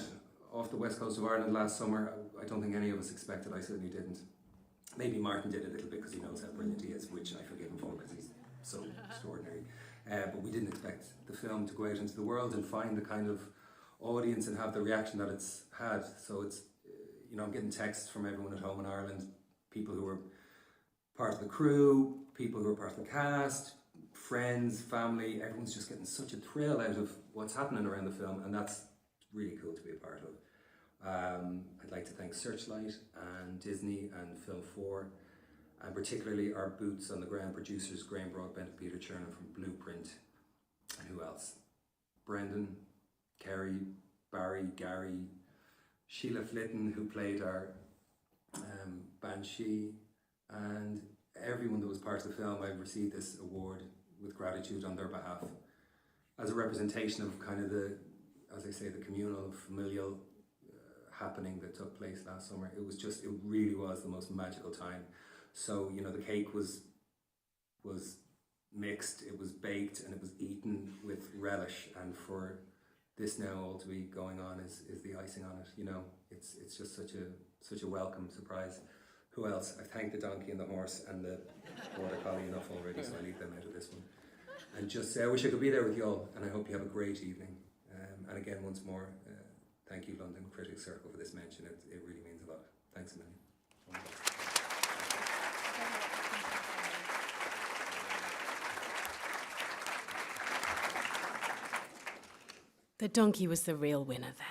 off the west coast of Ireland last summer, I don't think any of us expected. I certainly didn't. Maybe Martin did a little bit because he knows how brilliant he is, which I forgive him for because he's so extraordinary. But we didn't expect the film to go out into the world and find the kind of audience and have the reaction that it's had. So it's, I'm getting texts from everyone at home in Ireland, people who were part of the crew, people who were part of the cast, friends, family. Everyone's just getting such a thrill out of what's happening around the film, and that's really cool to be a part of. I'd like to thank Searchlight and Disney and Film 4, and particularly our boots on the ground producers, Graham Broadbent and Peter Chernin from Blueprint. And who else? Brendan, Kerry, Barry, Gary, Sheila Flitton, who played our Banshee, and everyone that was part of the film. I've received this award with gratitude on their behalf as a representation of kind of the, as I say, the communal, familial happening that took place last summer. It really was the most magical time. So, the cake was mixed, it was baked, and it was eaten with relish. And for this now all to be going on is the icing on it. It's just such a welcome surprise. Who else? I've thanked the donkey and the horse and the border collie enough already, so I leave them out of this one. And just say I wish I could be there with you all, and I hope you have a great evening. And again, once more, thank you, London Critics Circle, for this mention. It really means a lot. Thanks a million. The donkey was the real winner there.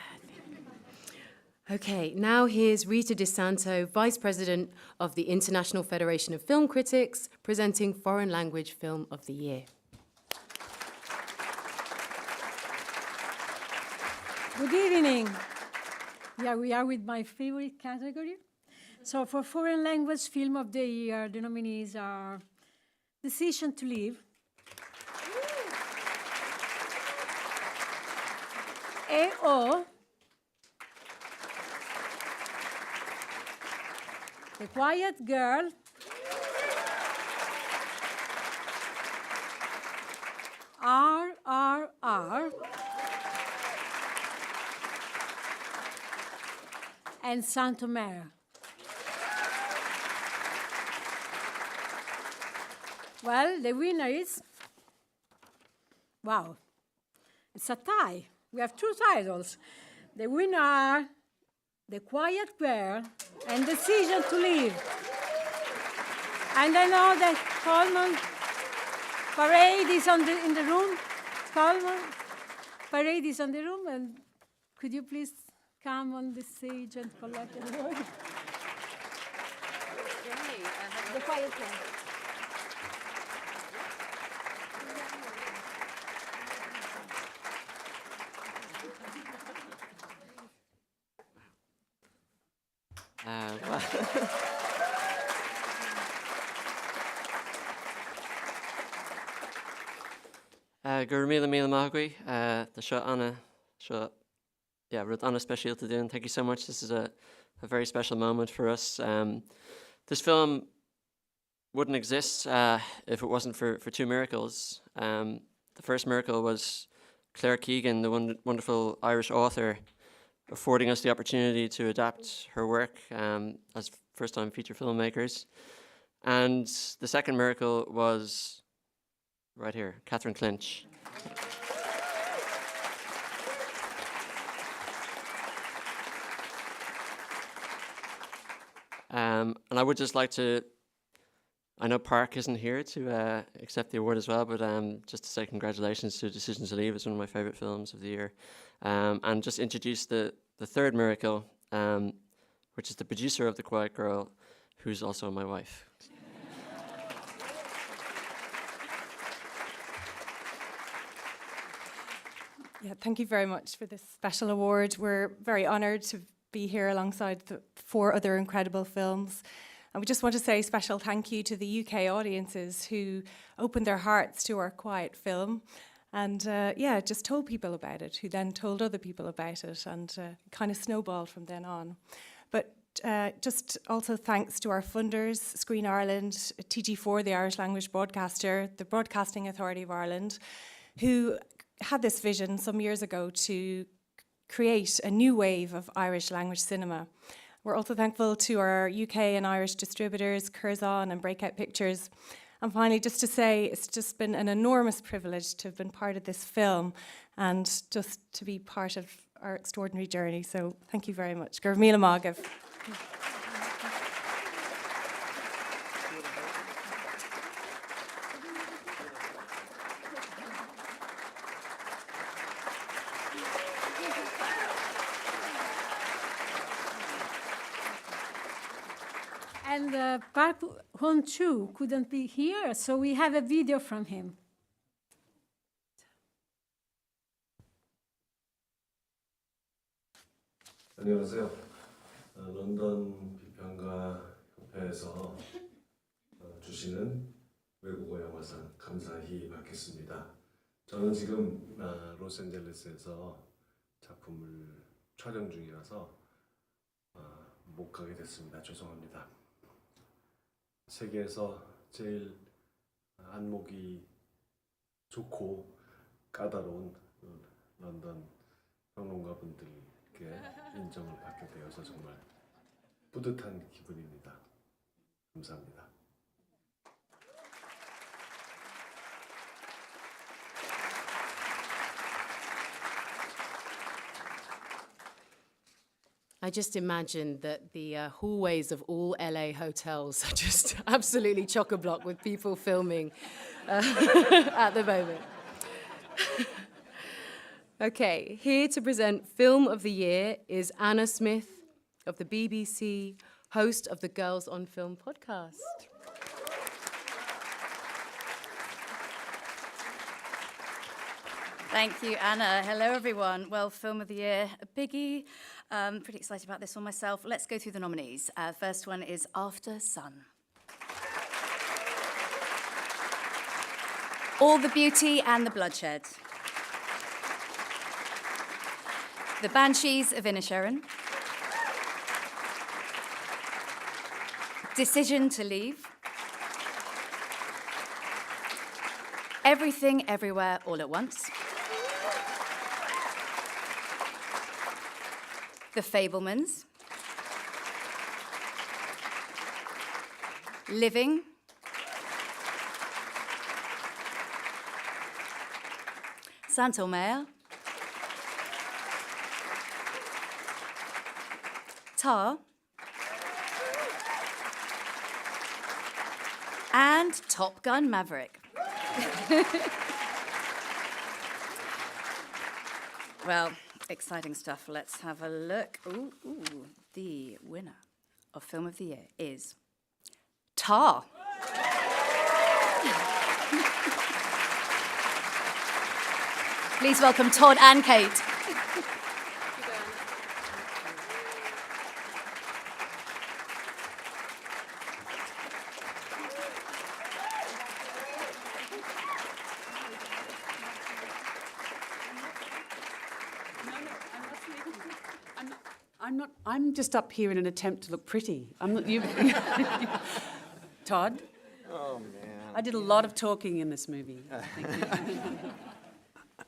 Okay, now here's Rita DeSanto, Vice President of the International Federation of Film Critics, presenting Foreign Language Film of the Year. Good evening. Yeah, we are with my favorite category. So for Foreign Language Film of the Year, the nominees are Decision to Live, A.O., The Quiet Girl, R.R.R., and Saint-Omer. Well, the winner is, wow, it's a tie. We have two titles. The winner are The Quiet Girl and Decision to Live. And I know that Coleman Parade is in the room. Coleman Parade is in the room, and could you please come on the stage and collect the award? The Quiet Girl. Gur míle míle mágaí the seo Anna seo rud Anna special to do, and thank you so much. This is a very special moment for us. This film wouldn't exist if it wasn't for two miracles. The first miracle was Claire Keegan, the wonderful Irish author, affording us the opportunity to adapt her work as first-time feature filmmakers. And the second miracle was right here, Catherine Clinch. And I would just like to, I know Park isn't here to accept the award as well, but just to say congratulations to Decision to Leave. It's one of my favorite films of the year. And just introduce the third miracle, which is the producer of The Quiet Girl, who's also my wife. Yeah, thank you very much for this special award. We're very honoured to be here alongside the 4 other incredible films. And we just want to say a special thank you to the UK audiences who opened their hearts to our quiet film and just told people about it, who then told other people about it, and kind of snowballed from then on. But just also thanks to our funders, Screen Ireland, TG4, the Irish language broadcaster, the Broadcasting Authority of Ireland, who had this vision some years ago to create a new wave of Irish language cinema. We're also thankful to our UK and Irish distributors, Curzon and Breakout Pictures. And finally, just to say, it's just been an enormous privilege to have been part of this film and just to be part of our extraordinary journey. So thank you very much. Gur míle mágah. And Park Hon-Chu couldn't be here, so we have a video from him. 안녕하세요. 런던 비평가 협회에서 주시는 외국어 영화상 감사히 받겠습니다. 저는 지금 로스앤젤레스에서 작품을 촬영 중이라서 못 가게 됐습니다. 죄송합니다. 세계에서 제일 안목이 좋고 까다로운 런던 평론가분들께 인정을 받게 되어서 정말 뿌듯한 기분입니다. 감사합니다. I just imagine that the hallways of all LA hotels are just absolutely chock-a-block with people filming at the moment. Okay, here to present Film of the Year is Anna Smith of the BBC, host of the Girls on Film podcast. Thank you, Anna. Hello, everyone. Well, Film of the Year, a biggie. Pretty excited about this one myself. Let's go through the nominees. First one is After Sun. All the Beauty and the Bloodshed. The Banshees of Inisherin. Decision to Leave. Everything, Everywhere, All at Once. The Fabelmans. Living. Saint-Omer. Tar. And Top Gun Maverick. Well, exciting stuff. Let's have a look. Ooh, the winner of Film of the Year is Tar. Please welcome Todd and Kate. I'm just up here in an attempt to look pretty. I'm not you. Todd? Oh, man. I did a lot of talking in this movie.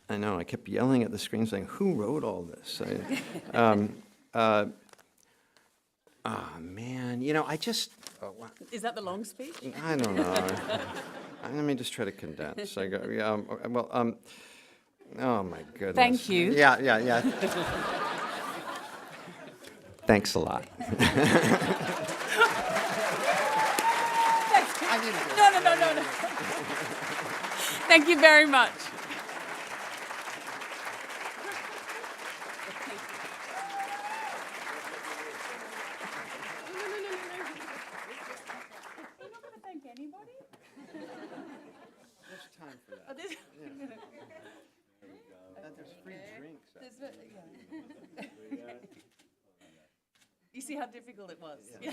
I know, I kept yelling at the screen saying, who wrote all this? Oh, man. You know, I just... Is that the long speech? I don't know. Let me just try to condense. Oh, my goodness. Thank you. Yeah. Thanks a lot. No. Thank you very much. There's time for that. There's free drinks. You see how difficult it was? Yeah.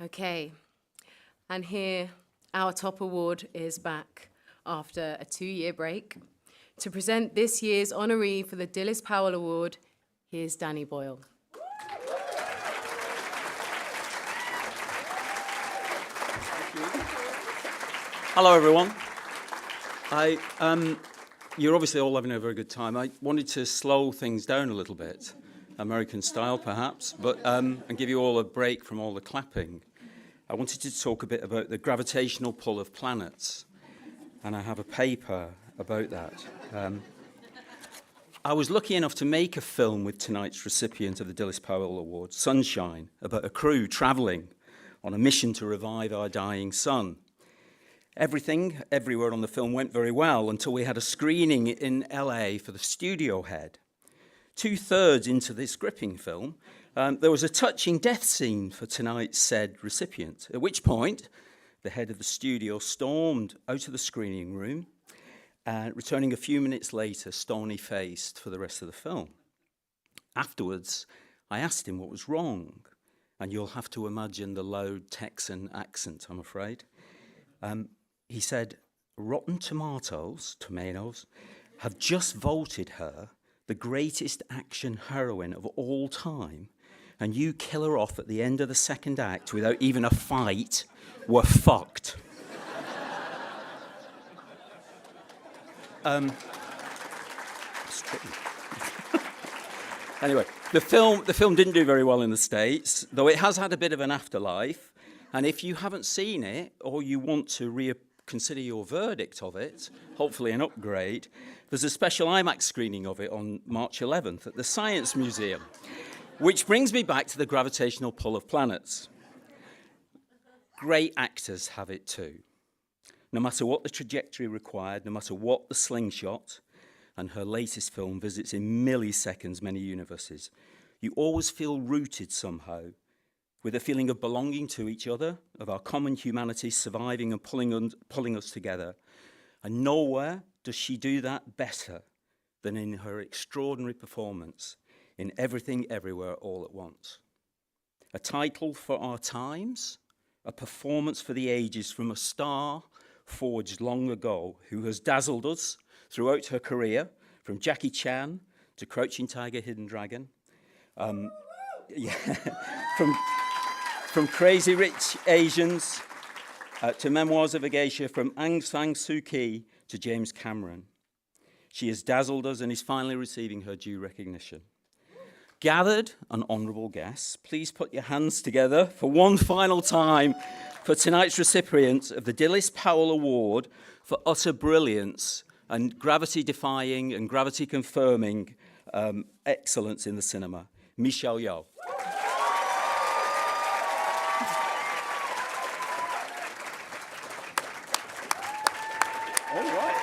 Okay, and here our top award is back after a 2-year break. To present this year's honoree for the Dilys Powell Award, here's Danny Boyle. Hello, everyone. You're obviously all having a very good time. I wanted to slow things down a little bit, American style perhaps, and give you all a break from all the clapping. I wanted to talk a bit about the gravitational pull of planets, and I have a paper about that. I was lucky enough to make a film with tonight's recipient of the Dilys Powell Award, Sunshine, about a crew travelling on a mission to revive our dying sun. Everything, everywhere on the film went very well until we had a screening in LA for the studio head. 2/3 into this gripping film, there was a touching death scene for tonight's said recipient, at which point the head of the studio stormed out of the screening room, returning a few minutes later, stony-faced for the rest of the film. Afterwards, I asked him what was wrong, and you'll have to imagine the loud Texan accent, I'm afraid. He said, Rotten Tomatoes, have just voted her the greatest action heroine of all time, and you kill her off at the end of the second act without even a fight, we're fucked. Anyway, the film didn't do very well in the States, though it has had a bit of an afterlife, and if you haven't seen it, or you want to reconsider your verdict of it, hopefully an upgrade, there's a special IMAX screening of it on March 11th at the Science Museum, which brings me back to the gravitational pull of planets. Great actors have it too. No matter what the trajectory required, no matter what the slingshot, and her latest film visits in milliseconds many universes, you always feel rooted somehow, with a feeling of belonging to each other, of our common humanity surviving and pulling us together. And nowhere does she do that better than in her extraordinary performance in Everything Everywhere All at Once. A title for our times, a performance for the ages from a star forged long ago who has dazzled us throughout her career, from Jackie Chan to Crouching Tiger, Hidden Dragon, from Crazy Rich Asians to Memoirs of a Geisha, from Aung San Suu Kyi to James Cameron. She has dazzled us and is finally receiving her due recognition. Gathered and honourable guests, please put your hands together for one final time for tonight's recipient of the Dilys Powell Award for utter brilliance and gravity-defying and gravity-confirming excellence in the cinema, Michelle Yeoh. All right.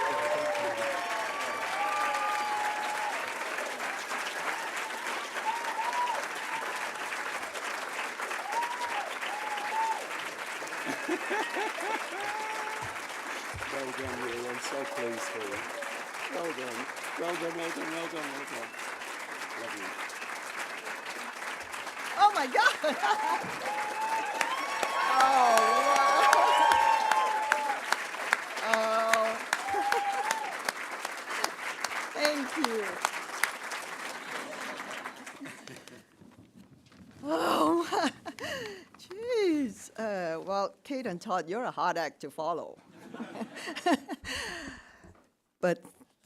Well done, Will. I'm so pleased for you. Well done. Well done, well done, well done, well done. Lovely. Oh my God! Oh, wow. Oh. Thank you. Oh, jeez. Well, Well, Kate and Todd, you're a hard act to follow. But,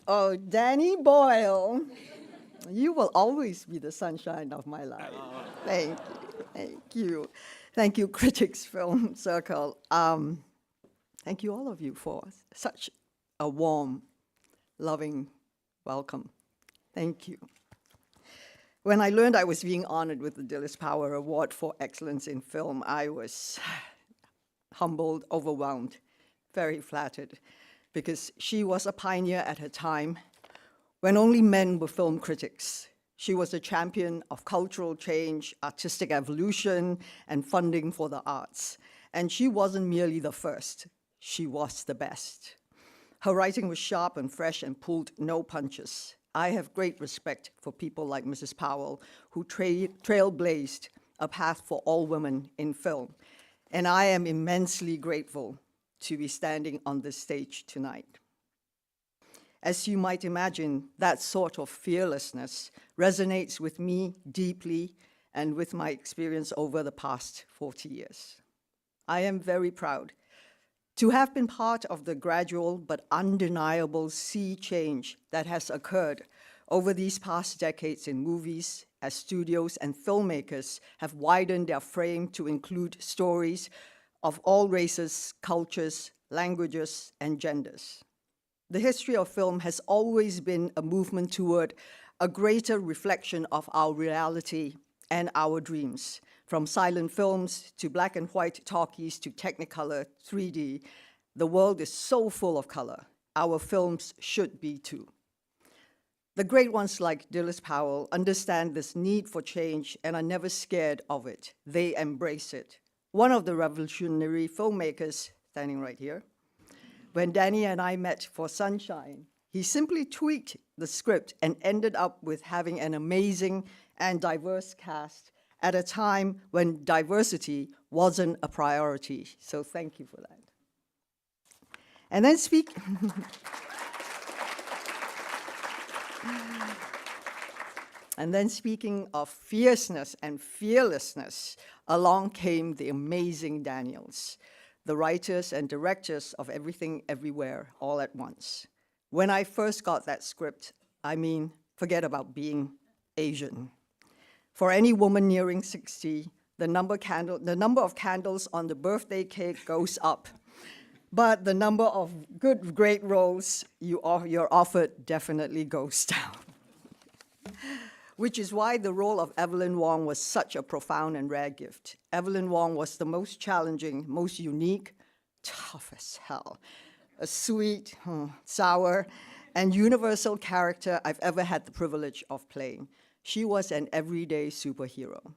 oh, Danny Boyle, you will always be the sunshine of my life. Thank you, thank you. Thank you, Critics Film Circle. Thank you, all of you, for such a warm, loving welcome. Thank you. When I learned I was being honored with the Dilys Power Award for Excellence in Film, I was humbled, overwhelmed, very flattered, because she was a pioneer at her time when only men were film critics. She was a champion of cultural change, artistic evolution, and funding for the arts. And she wasn't merely the first, she was the best. Her writing was sharp and fresh and pulled no punches. I have great respect for people like Mrs. Powell, who trailblazed a path for all women in film. And I am immensely grateful to be standing on this stage tonight. As you might imagine, that sort of fearlessness resonates with me deeply and with my experience over the past 40 years. I am very proud to have been part of the gradual but undeniable sea change that has occurred over these past decades in movies, as studios and filmmakers have widened their frame to include stories of all races, cultures, languages, and genders. The history of film has always been a movement toward a greater reflection of our reality and our dreams. From silent films to black and white talkies to Technicolor 3D, the world is so full of color. Our films should be too. The great ones like Dilys Powell understand this need for change and are never scared of it. They embrace it. One of the revolutionary filmmakers, standing right here, when Danny and I met for Sunshine, he simply tweaked the script and ended up with having an amazing and diverse cast at a time when diversity wasn't a priority. So thank you for that. And then speaking of fierceness and fearlessness, along came the amazing Daniels, the writers and directors of Everything Everywhere all at once. When I first got that script, I mean, forget about being Asian. For any woman nearing 60, the number of candles on the birthday cake goes up, but the number of great roles you're offered definitely goes down. Which is why the role of Evelyn Wong was such a profound and rare gift. Evelyn Wong was the most challenging, most unique, tough as hell, a sweet, sour, and universal character I've ever had the privilege of playing. She was an everyday superhero,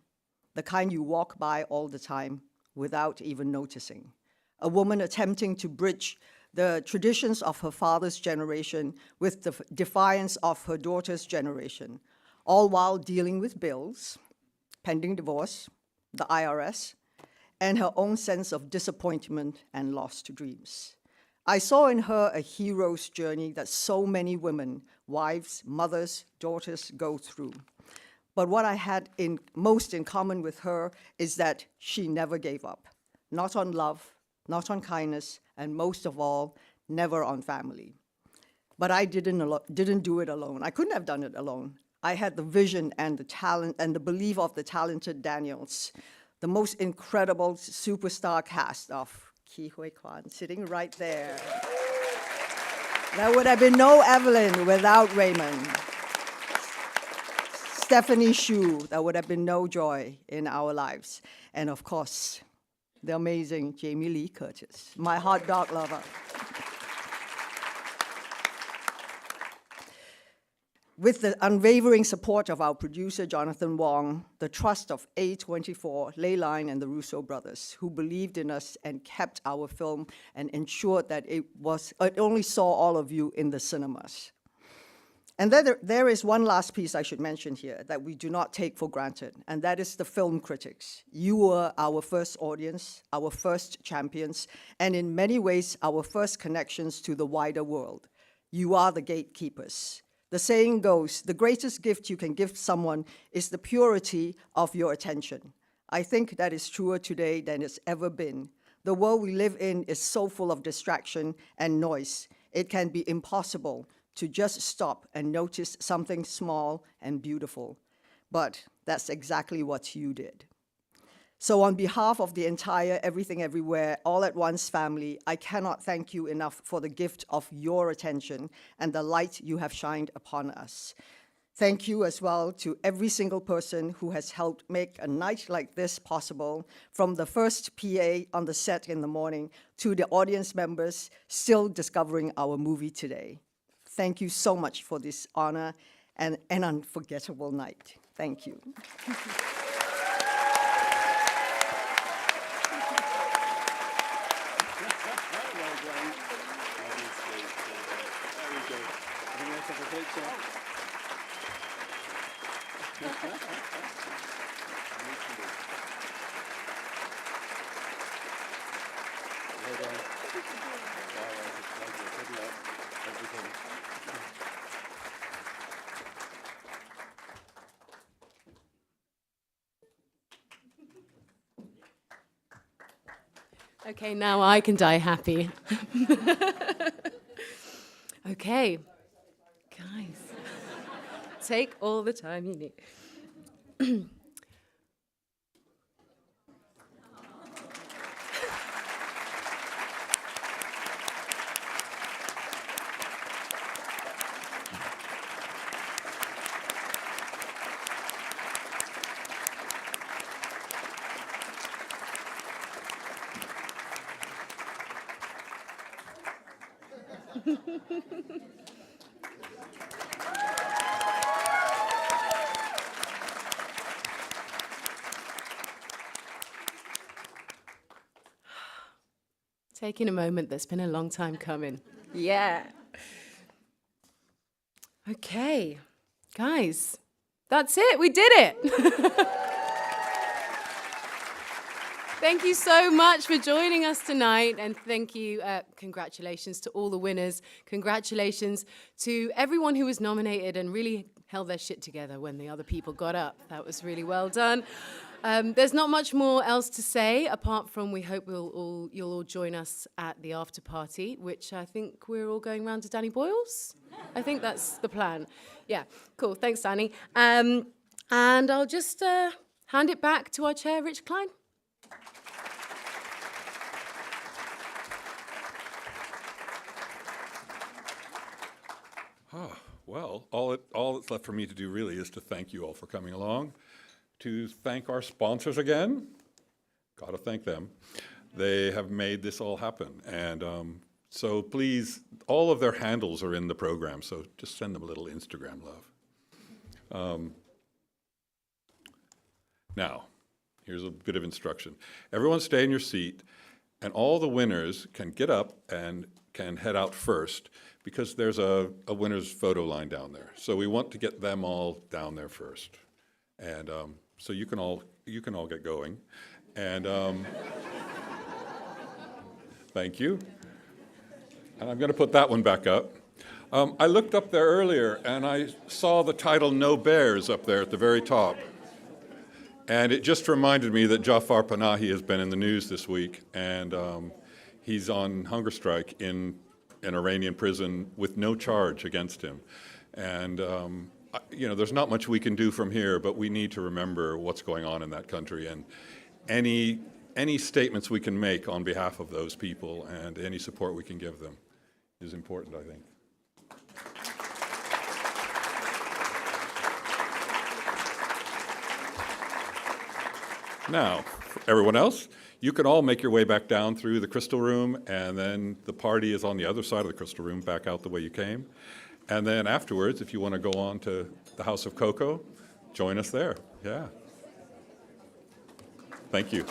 the kind you walk by all the time without even noticing. A woman attempting to bridge the traditions of her father's generation with the defiance of her daughter's generation, all while dealing with bills, pending divorce, the IRS, and her own sense of disappointment and lost dreams. I saw in her a hero's journey that so many women, wives, mothers, daughters go through. But what I had most in common with her is that she never gave up. Not on love, not on kindness, and most of all, never on family. But I didn't do it alone. I couldn't have done it alone. I had the vision and the talent and the belief of the talented Daniels, the most incredible superstar cast of Ki Hui Kwan, sitting right there. There would have been no Evelyn without Raymond. Stephanie Hsu, there would have been no Joy in our lives. And of course, the amazing Jamie Lee Curtis, my hot dog lover. With the unwavering support of our producer, Jonathan Wong, the trust of A24, Leyline, and the Russo brothers, who believed in us and kept our film and ensured that it only saw all of you in the cinemas. And there is one last piece I should mention here that we do not take for granted, and that is the film critics. You were our first audience, our first champions, and in many ways, our first connections to the wider world. You are the gatekeepers. The saying goes, the greatest gift you can give someone is the purity of your attention. I think that is truer today than it's ever been. The world we live in is so full of distraction and noise. It can be impossible to just stop and notice something small and beautiful. But that's exactly what you did. So on behalf of the entire Everything Everywhere All at Once family, I cannot thank you enough for the gift of your attention and the light you have shined upon us. Thank you as well to every single person who has helped make a night like this possible, from the first PA on the set in the morning to the audience members still discovering our movie today. Thank you so much for this honor and an unforgettable night. Thank you. Okay, now I can die happy. Okay, guys, take all the time you need. Taking a moment that's been a long time coming. Yeah. Okay, guys, that's it. We did it. Thank you so much for joining us tonight, and thank you, congratulations to all the winners. Congratulations to everyone who was nominated and really held their shit together when the other people got up. That was really well done. There's not much more else to say, apart from we hope you'll all join us at the after party, which I think we're all going round to Danny Boyle's. I think that's the plan. Yeah, cool. Thanks, Danny. And I'll just hand it back to our chair, Rich Klein. Well, all that's left for me to do really is to thank you all for coming along, to thank our sponsors again. Got to thank them. They have made this all happen. And so please, all of their handles are in the program, so just send them a little Instagram love. Now, here's a bit of instruction. Everyone stay in your seat, and all the winners can get up and can head out first, because there's a winner's photo line down there. So we want to get them all down there first. And so you can all get going. And thank you. And I'm going to put that one back up. I looked up there earlier, and I saw the title No Bears up there at the very top. And it just reminded me that Jafar Panahi has been in the news this week, and he's on hunger strike in an Iranian prison with no charge against him. And, you know, there's not much we can do from here, but we need to remember what's going on in that country. And any statements we can make on behalf of those people and any support we can give them is important, I think. Now, for everyone else, you can all make your way back down through the Crystal Room, and then the party is on the other side of the Crystal Room, back out the way you came. And then afterwards, if you want to go on to the House of Cocoa, join us there. Yeah. Thank you.